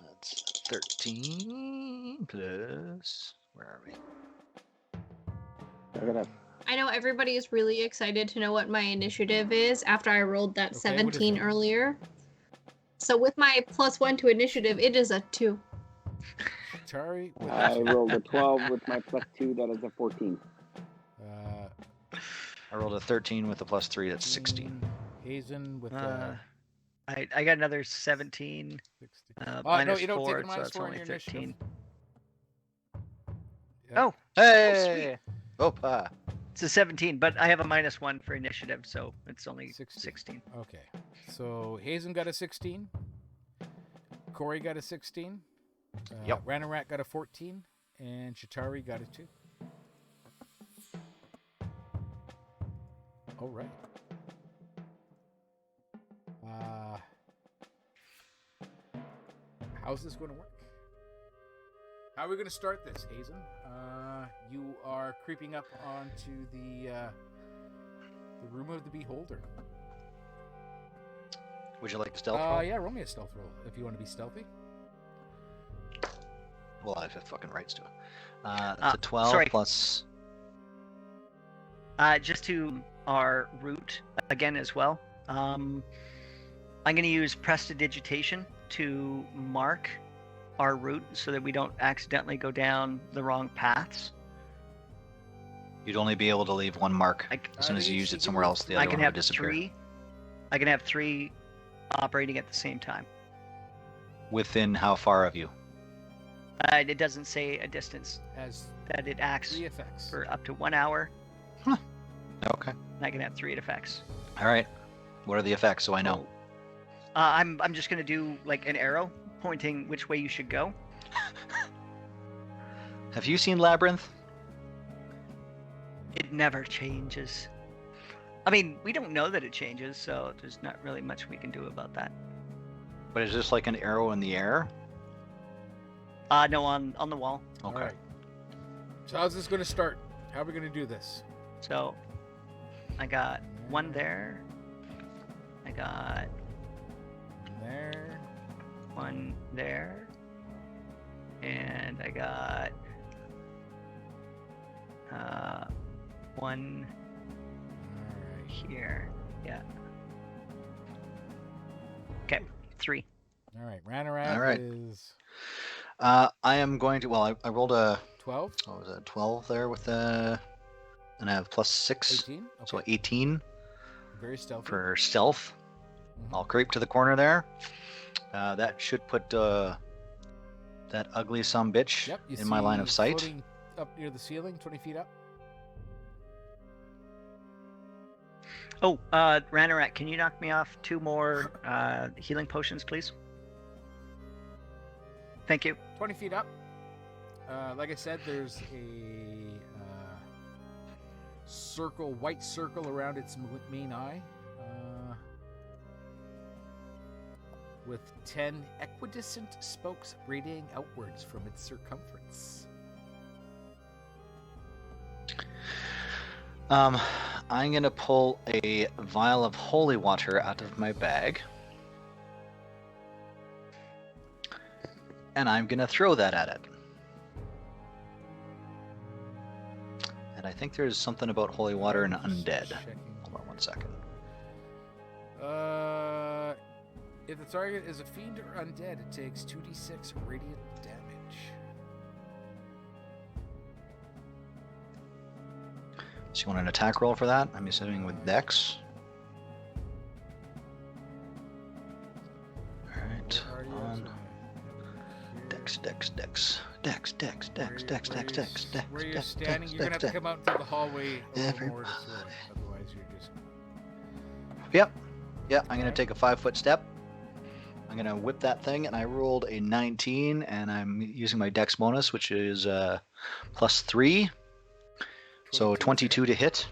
That's 13 plus. Where are we? I know everybody is really excited to know what my initiative is after I rolled that Okay, what is 17 it? earlier. So with my +1 to initiative, it is a 2. Tari, with I rolled a 12 with my +2. That is a 14. I rolled a 13 with a plus 3. That's 16. Hazen with I got another 17. 60. Minus you don't 4, take a so minus it's 4 on only your 13. initiative. Oh, Hey! Opa! it's a 17, but I have a -1 for initiative, so it's only 16. 16. Okay, so Hazen got a 16. Corey got a 16. Yep. Ranarat got a 14, and Chitari got a 2. All right. How's this going to work? How are we going to start this, Hazen? You are creeping up onto the room of the beholder. Would you like a stealth roll? Yeah, roll me a stealth roll if you want to be stealthy. Well, I have fucking rights to it. That's a 12 sorry. plus. Just to our route again as well. I'm going to use prestidigitation to mark our route so that we don't accidentally go down the wrong paths. You'd only be able to leave one mark. As soon as you used it somewhere else, the I other can one would have disappear. three. I can have three operating at the same time. Within how far of you? It doesn't say a distance. Has That it acts 3 effects. for up to 1 hour. Okay. And I can have 3 effects. All right. What are the effects so I know? I'm just gonna do like an arrow pointing which way you should go. Have you seen Labyrinth? It never changes. I mean, we don't know that it changes, so there's not really much we can do about that. But is this like an arrow in the air? No, on the wall. Okay. All right. So how's this going to start? How are we going to do this? So I got one there. I got There. one there. And I got one All right. here. Yeah. Okay, 3. All right. Ranarat All right. is I am going to. Well, I rolled a. 12. What was that? 12 there with the. And I have +6, 18. Okay. so 18 Very stealthy. for stealth. Mhm. I'll creep to the corner there. That should put that ugly bitch Yep. You in my line see of sight. floating up near the ceiling, 20 feet up. Oh, Ranarat, can you knock me off 2 more healing potions, please? Thank you. 20 feet up. Like I said, there's a circle, white circle around its main eye, with 10 equidistant spokes radiating outwards from its circumference. I'm gonna pull a vial of holy water out of my bag. And I'm gonna throw that at it. And I think there's something about holy water and undead. Checking. Hold on one second. If the target is a fiend or undead, it takes 2d6 radiant damage. So you want an attack roll for that? I'm assuming with Dex. Alright. Where are you? On Dex, Dex, Dex. Dex, Dex, Dex, Dex, Dex, Dex, Dex. Where you're Dex, standing, Dex, you're gonna have to Dex, come out into the hallway a little more to Everybody. throw it. Otherwise, you're just. Yep. I'm gonna Alright. take a 5-foot step. I'm gonna whip that thing, and I rolled a 19, and I'm using my Dex bonus, which is +3, so 22 to hit.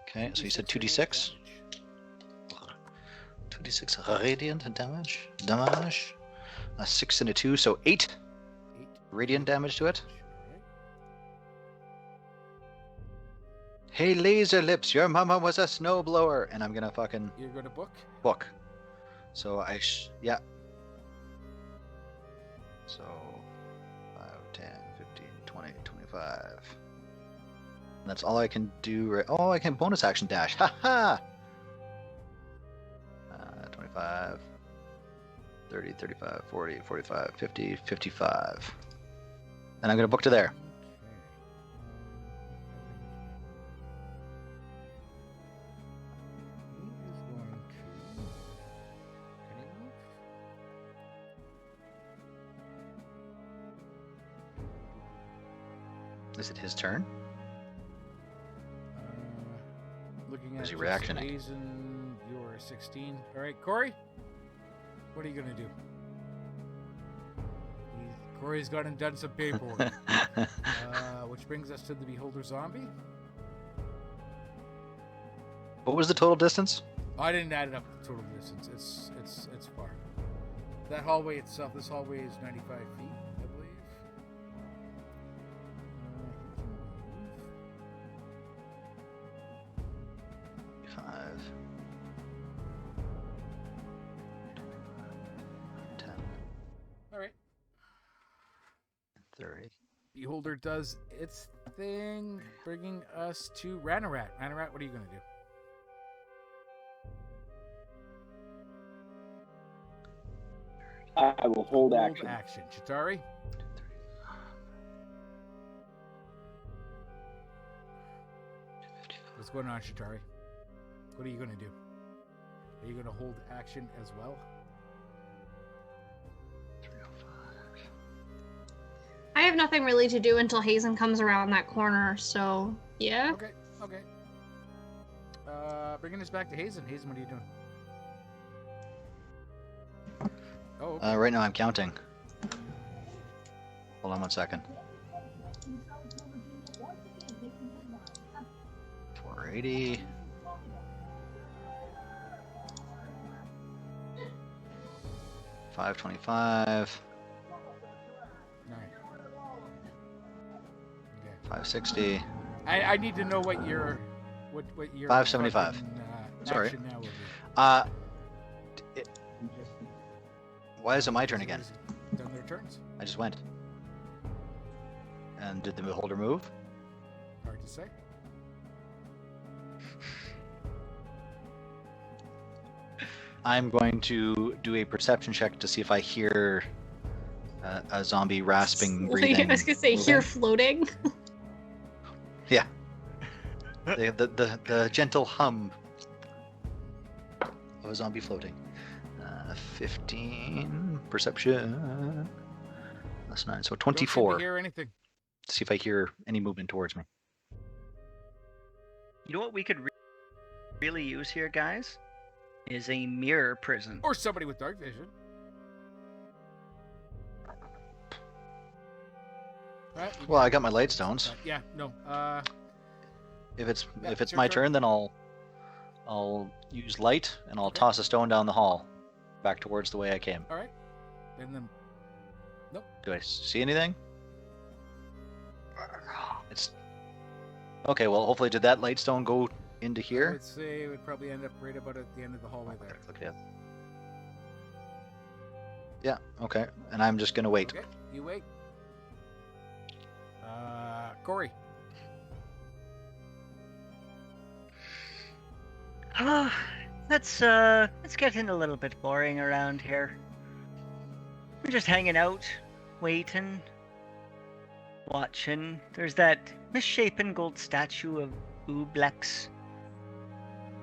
Okay, so you said 2d6. 2d6 radiant damage. A 6 and a 2, so 8 8 radiant damage to it. Alright. Hey, laser lips, your mama was a snowblower, and I'm gonna fucking You're going to book? book. So yeah. So 5, 10, 15, 20, 25. And that's all I can do. Oh, I can bonus action dash. Ha ha! 25, 30, 35, 40, 45, 50, 55. And I'm going to book to there. Is it his turn? Looking Or at is he just reactioning? Hazen, you're 16. All right, Corey, what are you gonna do? Corey's gone and done some paperwork. Which brings us to the Beholder Zombie. What was the total distance? I didn't add it up the total distance. It's far. That hallway itself, this hallway is 95 feet, I believe. Uh, 5, 10, All right. 30. Beholder does its thing, bringing us to Ranarat. Ranarat, what are you going to do? I will hold action. Chitari? What's going on, Shatari? What are you going to do? Are you going to hold action as well? 305. I have nothing really to do until Hazen comes around that corner, so yeah. Okay. Bringing us back to Hazen. Hazen, what are you doing? Oh, okay. Right now I'm counting. Hold on 1 second. 480. 525. Nine. Okay. 560. I need to know what your 575. fucking, Sorry. action now will be. Why is it my turn again? Done their turns. I just went. And did the beholder move? Hard to say. I'm going to do a perception check to see if I hear a zombie rasping, breathing. I was gonna say, moving. here floating. Yeah. The gentle hum of a zombie floating. 15 perception. That's 9, so Don't seem 24. to hear anything. See if I hear any movement towards me. You know what we could really use here, guys? Is a mirror prison. Or somebody with dark vision. Right, Well, I got my light stones. yeah, no. If it's Yeah, if it's your my turn. turn, then I'll use light and I'll toss a stone down the hall, back towards the way I came. All right. And then Do I see anything? It's okay. Well, hopefully, did that light stone go into I here? would say it would probably end up right about at the end of the hallway there. Look at it. Yeah. Okay. And I'm just gonna wait. Okay, you wait. Corey. Oh, it's getting a little bit boring around here. We're just hanging out, waiting, watching. There's that misshapen gold statue of Ooblex.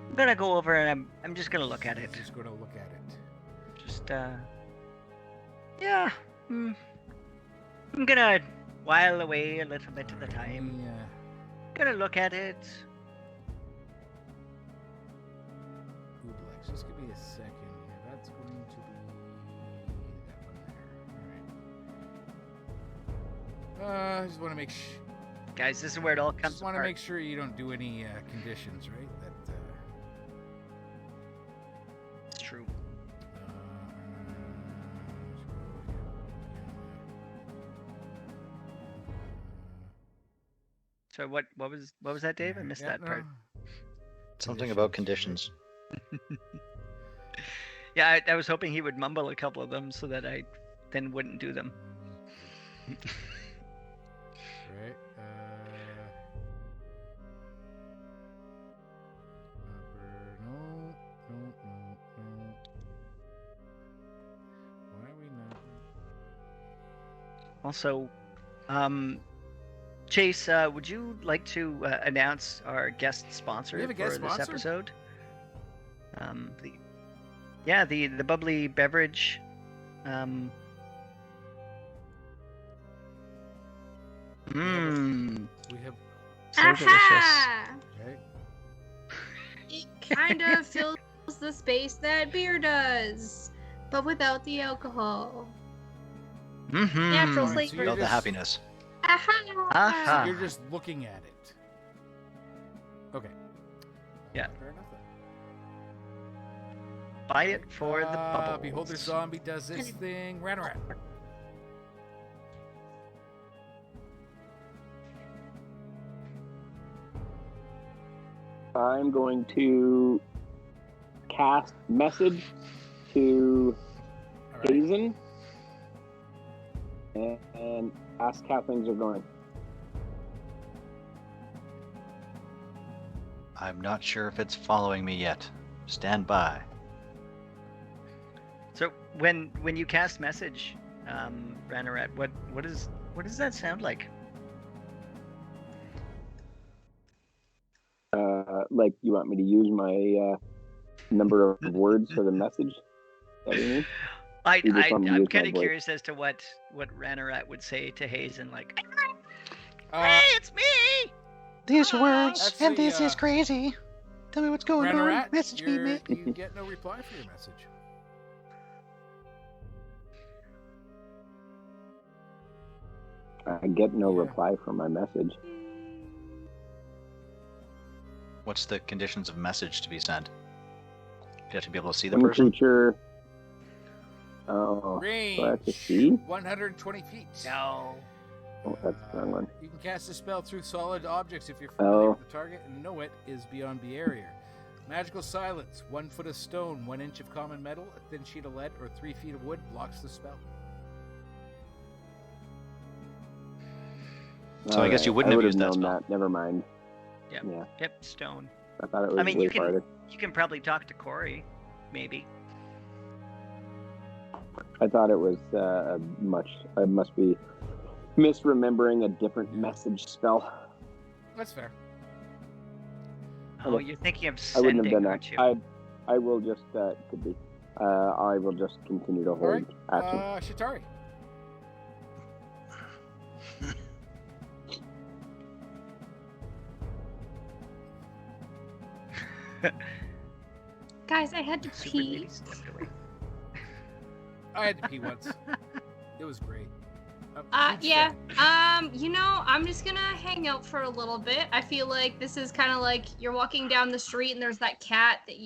I'm gonna go over and I'm just gonna look at it. Just going to look at it. Just yeah. I'm gonna while away a little bit of the time. Yeah. Gonna look at it. Ooblex. Just give me a second here. That's going to be that one there. All right. I just want to make Guys, this is where it all comes just want to apart. make sure you don't do any conditions, right? That It's true. So what was that, Dave? I missed that part. Something about conditions. Yeah, I was hoping he would mumble a couple of them so that I then wouldn't do them. Right. No. Why are we not? Also, Chase, would you like to announce our guest sponsor We have a for guest this sponsor? episode? The bubbly beverage. Mmm, We have so delicious. Aha! right. It kind of fills the space that beer does, but without the alcohol. Mm-hmm. Natural Alright, so flavor. you're Without the just- happiness. Aha! Aha. You're just looking at it. Okay. Yeah. Fair enough then. Buy it for the bubbles. Beholder Zombie does this thing. Rat. I'm going to cast message to All right. Hazen and ask how things are going. I'm not sure if it's following me yet. Stand by. So when you cast message, Ranarat, what does that sound like? Like, you want me to use my number of words for the message? Is that what you mean? You just want me to I'm use my kind of voice? curious as to what Ranarat would say to Hazen, like, Uh, "Hey, it's me." These words, Actually, and this is crazy. Tell me what's going on. Ranarat, Message me, mate. you get no reply for your message. I get no Yeah. reply from my message. What's the conditions of message to be sent? You have to be able to see the One person. creature. Oh, Range, so I have to see? 120 feet. No. Oh, that's the wrong one. You can cast a spell through solid objects if you're familiar Oh. with the target and know it is beyond barrier. Magical silence, 1 foot of stone, 1 inch of common metal, a thin sheet of lead, or 3 feet of wood blocks the spell. So I guess you wouldn't I have would used that known spell. that. Never mind. Yep. Yeah, Yep, stone. I thought it was I mean, way you can farther. probably talk to Corey, maybe. I thought it was I must be misremembering a different message spell. That's fair. Oh, Okay. you're thinking of I wouldn't have sending, done aren't that. you? I will just could be. I will just continue to hold Alright, action. Shatari. Guys, I had to Super pee. lady stepped away. I had to pee once. It was great. Yeah. I'm just gonna hang out for a little bit. I feel like this is kind of like you're walking down the street and there's that cat that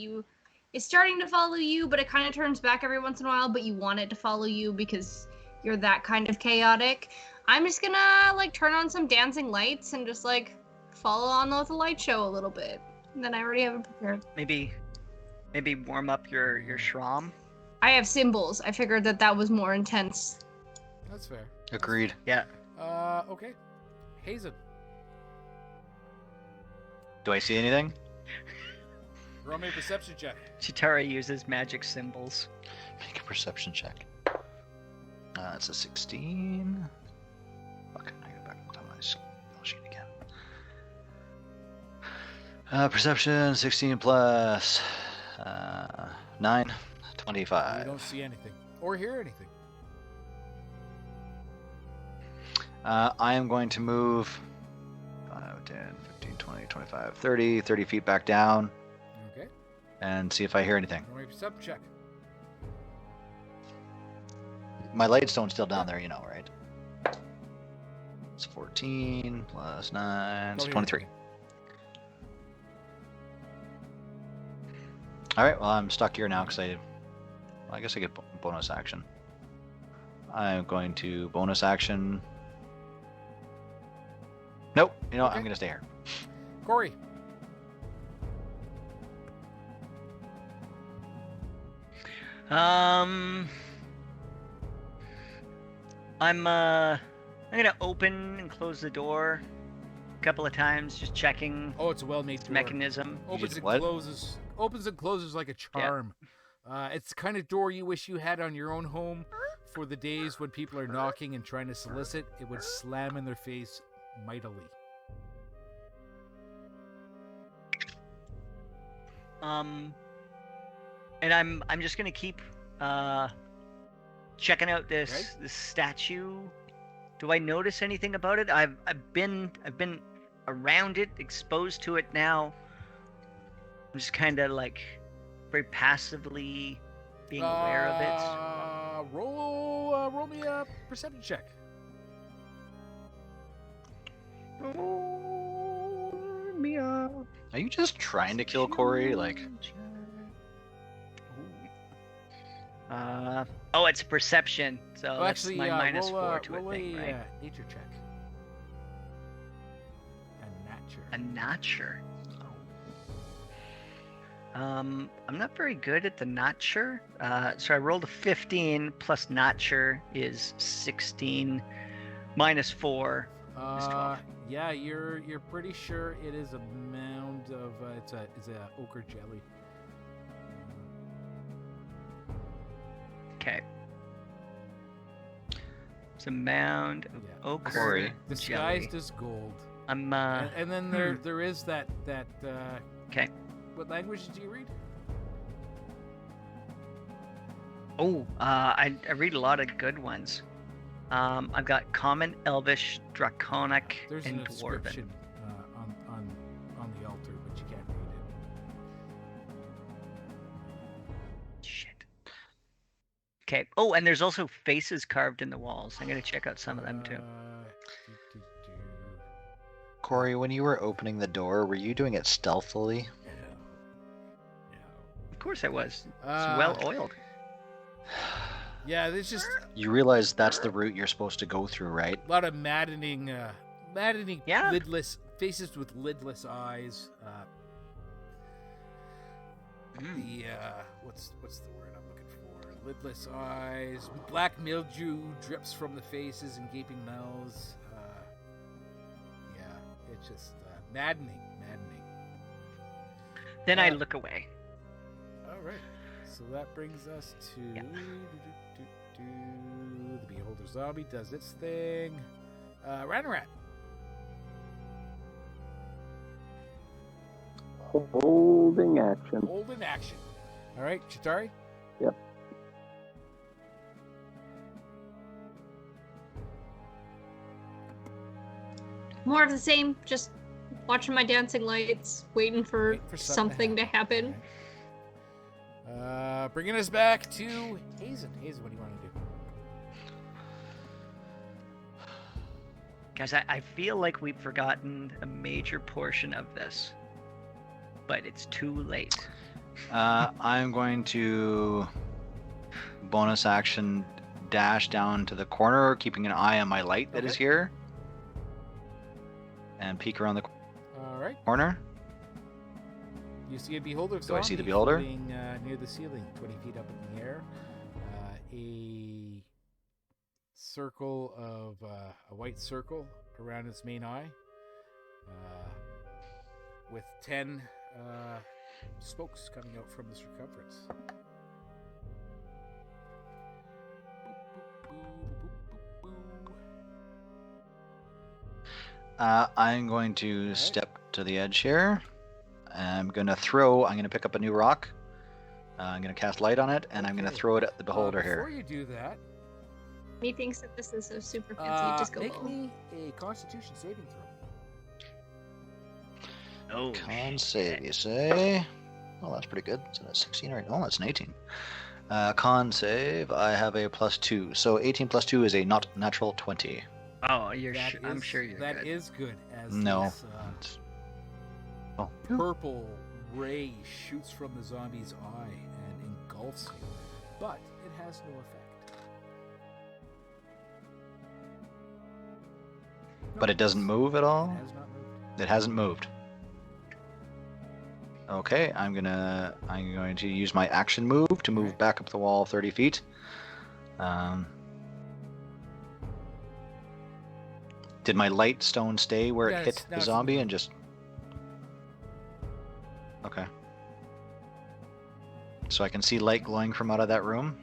is starting to follow you, but it kind of turns back every once in a while, but you want it to follow you because you're that kind of chaotic. I'm just gonna like turn on some dancing lights and just like follow on with the light show a little bit. And then I already have it prepared. Maybe warm up your shram. I have symbols. I figured that was more intense. That's fair. Agreed. Yeah. Okay. Hazen, Do I see anything? roll me a perception check. Chitara uses magic symbols. Make a perception check. It's a 16. Fuck, I gotta back up to my spell sheet again. Perception 16 plus 9, 25. You don't see anything or hear anything. I am going to move 5, 10, 15, 20, 25, 30 feet back down Okay. and see if I hear anything. Roll me a perception check. My light stone's still down there, you know, right? It's 14 plus 9, it's Don't hear 23. anything. Alright, well, I'm stuck here now because I guess I get bonus action. I'm going to bonus action. Nope, you know what? I'm Okay. going to stay here. Corey. I'm gonna open and close the door a couple of times, just checking Oh, it's a well-made its door. mechanism. Opens and what? closes. Opens and closes like a charm. It's the kind of door you wish you had on your own home for the days when people are knocking and trying to solicit. It would slam in their face mightily. And I'm just gonna keep checking out this Okay. this statue. Do I notice anything about it? I've been around it, exposed to it now. I'm just kind of like very passively being aware of it. Roll me a perception check. Are you just trying to kill Corey? Like, Oh, it's a perception. So Oh, that's actually, my minus roll, 4 to roll a thing, a right? nature check. A nature. A notcher. I'm not very good at the notcher. So I rolled a 15 plus notcher is 16 minus 4 is 12. Yeah, you're pretty sure it is a mound of it's a ochre jelly. Okay. It's a mound of Yeah. ochre Corey. Disguised jelly. as gold. I'm And then there is that Okay. What languages do you read? Oh, I read a lot of good ones. I've got Common, Elvish, Draconic, There's and an Dwarven. inscription on the altar, but you can't read it. Shit. Okay. Oh, and there's also faces carved in the walls. I'm gonna check out some of them too. Do, do, do. Corey, when you were opening the door, were you doing it stealthily? No. Of course I was. It's Uh, well oiled. Yeah, there's just You realize that's the route you're supposed to go through, right? a lot of maddening Yeah. lidless faces with lidless eyes. The what's the word I'm looking for? Lidless eyes, black mildew drips from the faces and gaping mouths. Yeah, it's just maddening. Then I look away. All right, so that brings us to the Beholder Zombie does its thing. Ranarat. Holding action. Hold in action. All right, Chitari. Yep. More of the same. Just watching my dancing lights, waiting for Wait for something to happen. Bringing us back to Hazen. Hazen, what do you want to do? Guys, I feel like we've forgotten a major portion of this. But it's too late. I'm going to bonus action dash down to the corner, keeping an eye on my light that is Okay. here, and peek around the All right. corner. You see a beholder Do I see the zombie beholder? floating, near the ceiling, 20 feet up in the air. A circle of a white circle around its main eye, with 10 spokes coming out from the circumference. I'm going to step to the edge here. I'm going to pick up a new rock. I'm going to cast light on it, and I'm going to Okay. throw it at the beholder Before here. you do that, He thinks that this is so super fancy. Just go make low. me a Constitution saving throw. Oh, Con save, you say? Oh, that's pretty good. So that's 16 right? Oh, that's an 18. Con save, I have a +2. So 18 + 2 is a not natural 20. Oh, you're That I'm is- sure you're that good. is good. As No. this, It's- oh. purple ray shoots from the zombie's eye and engulfs you, but it has no effect. But it doesn't move at It all? has not moved. It hasn't moved. Okay, I'm going to use my action move to move Alright. back up the wall 30 feet. Did my light stone stay where Yeah, it hit it's- now the it's zombie moving. and just? Okay. So I can see light glowing from out of that room.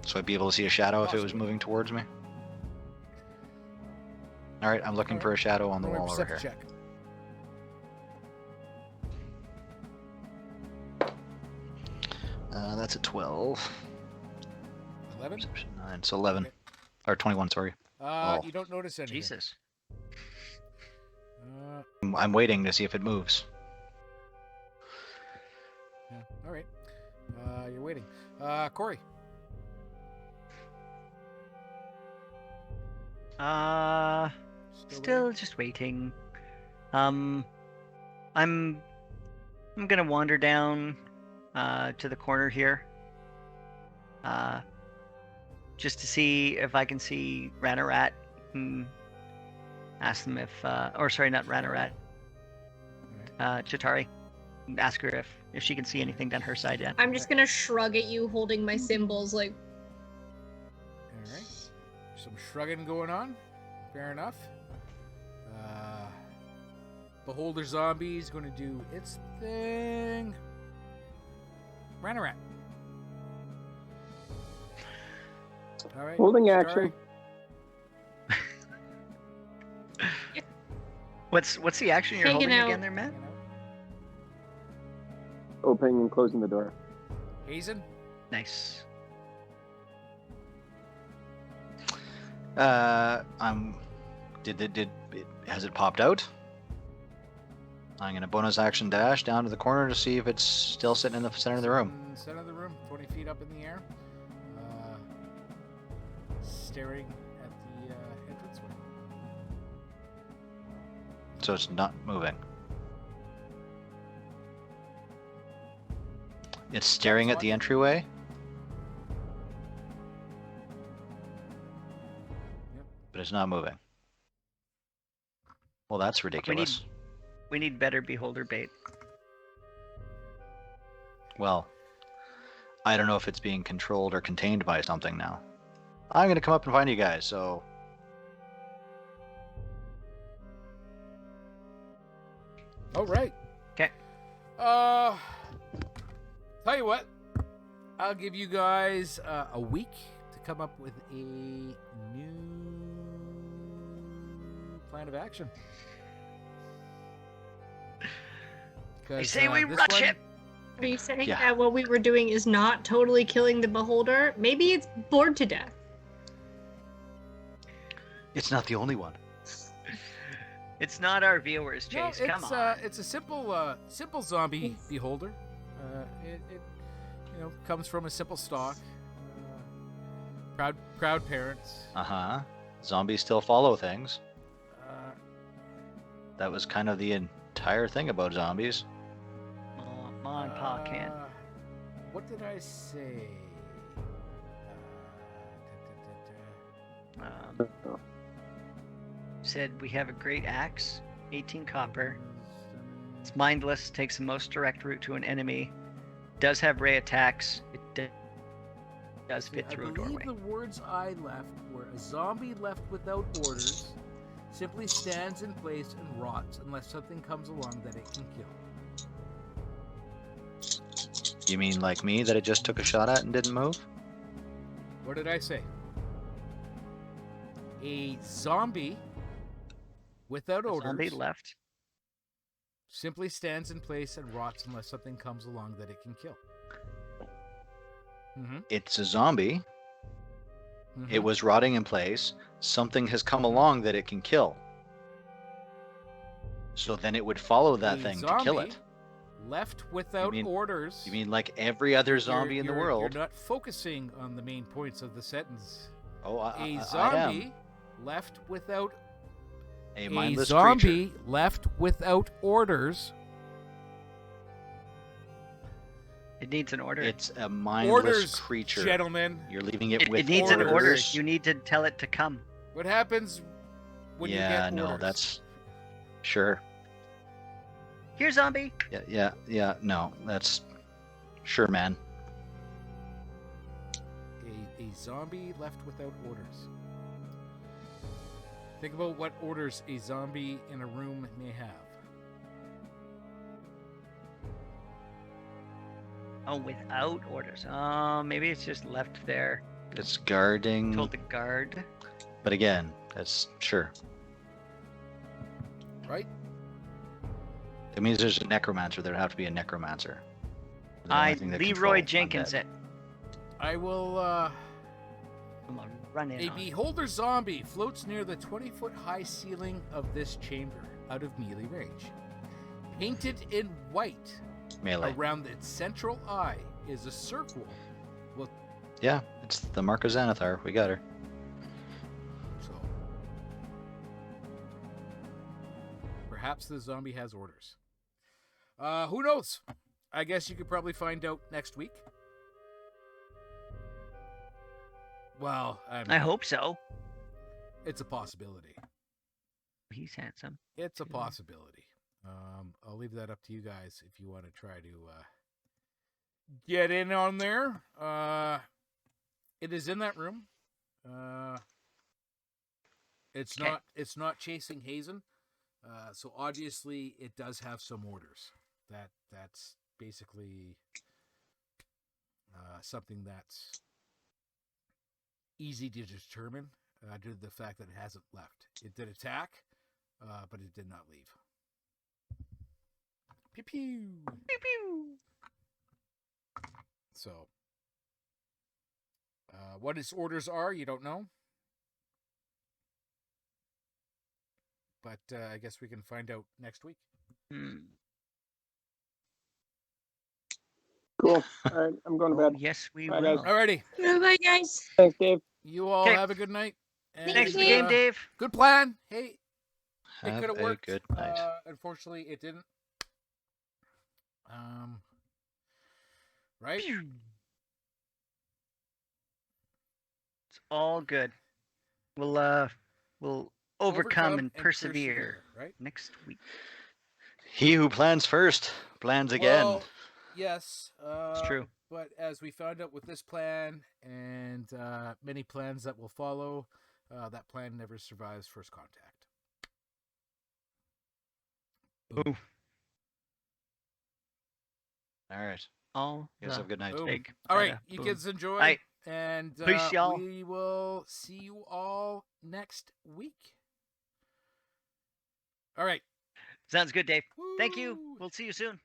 So I'd be able to see a shadow if it was Possibly. moving towards me. All right, I'm looking for a shadow on the Roll a wall over here. perception check. That's a 12. 11. Perception 9, so 11. Okay. Or 21, sorry. Oh. You don't notice anything. Jesus. I'm waiting to see if it moves. Yeah. All right. You're waiting. Corey. Still just waiting. I'm gonna wander down to the corner here. Just to see if I can see Ranarat and ask them if or sorry, not Ranarat. Chitari. And ask her if she can see anything down her side yet. I'm just gonna shrug at you, holding my symbols like. All right. Some shrugging going on. Fair enough. Beholder zombie's going to do its thing. Ranarat. All right. Holding Chitari. action. What's the action you're Hanging holding out. again there, Matt? opening and closing the door. Hazen? Nice. Has it popped out? I'm gonna bonus action dash down to the corner to see if it's still sitting in the center of the room. Center of the room, 20 feet up in the air. Staring at the entranceway. So it's not moving. It's staring at the entryway. Yep. But it's not moving. Well, that's ridiculous. We need better beholder bait. Well, I don't know if it's being controlled or contained by something now. I'm gonna come up and find you guys, so... All right. Okay. Tell you what, I'll give you guys a week to come up with a new plan of action. I say we rush it. Are you saying Yeah. that what we were doing is not totally killing the beholder? Maybe it's bored to death. It's not the only one. It's not our viewers, Chase. No, Come on. it's a simple zombie beholder. It comes from a simple stock. Proud parents. Uh-huh. Zombies still follow things. Uh, That was kind of the entire thing about zombies. Mom and Pa can't. What did I say? Said we have a great axe, 18 copper. It's mindless, takes the most direct route to an enemy. Does have ray attacks. It does fit through a I believe doorway. the words I left were a zombie left without orders simply stands in place and rots unless something comes along that it can kill. You mean like me that it just took a shot at and didn't move? What did I say? A zombie without odors Zombie left. simply stands in place and rots unless something comes along that it can kill. Mm-hmm. It's a zombie. It was rotting in place. Something has come along that it can kill. So then it would follow that thing to kill it. Left without orders. You mean like every other zombie in the world? You're not focusing on the main points of the sentence. Oh, A I zombie am. left without A mindless zombie creature. left without orders. It needs an order. It's a mindless Orders, creature. gentlemen. You're leaving it with it needs orders. an order. You need to tell it to come. What happens when you get no, orders? that's sure. Here, zombie. Yeah. No, that's sure, man. A zombie left without orders. Think about what orders a zombie in a room may have. Oh, without orders. Oh, maybe it's just left there. It's guarding. Told the guard. But again, that's sure. Right? It means there's a necromancer. There'd have to be a necromancer. The only I thing that Leroy controls Jenkins undead. it. I will, Come on, run in. A on it. beholder zombie floats near the 20-foot high ceiling of this chamber, out of melee range. Painted in white, Melee. around its central eye is a circle. Yeah, it's the Mark of Xanathar. We got her. So, perhaps the zombie has orders. Who knows? I guess you could probably find out next week. Well, I hope so. it's a possibility. He's handsome. It's a possibility. I'll leave that up to you guys if you want to try to get in on there. It is in that room. It's Okay. It's not chasing Hazen. So obviously it does have some orders. That's basically something that's easy to determine due to the fact that it hasn't left. It did attack, but it did not leave. Pew pew. Pew pew. So, what his orders are, you don't know. But I guess we can find out next week. Cool. All right, I'm going to Oh, bed. yes, we Bye, will. guys. Alrighty. Bye, guys. Thanks, Dave. You all 'Kay. have a good night. And, Thanks for the game, Dave. Good plan. Hey, it Have could have a worked. good night. Unfortunately, it didn't. Right? It's all good. We'll overcome and persevere right? next week. He who plans first plans again. Well, yes. It's true. But as we found out with this plan and many plans that will follow, that plan never survives first contact. Boom. All right. All You guys have a good night. Boom. big. All right, bada you boom. kids enjoy. Bye. And Peace, y'all. we will see you all next week. All right. Sounds good, Dave. Thank you. Woo. We'll see you soon.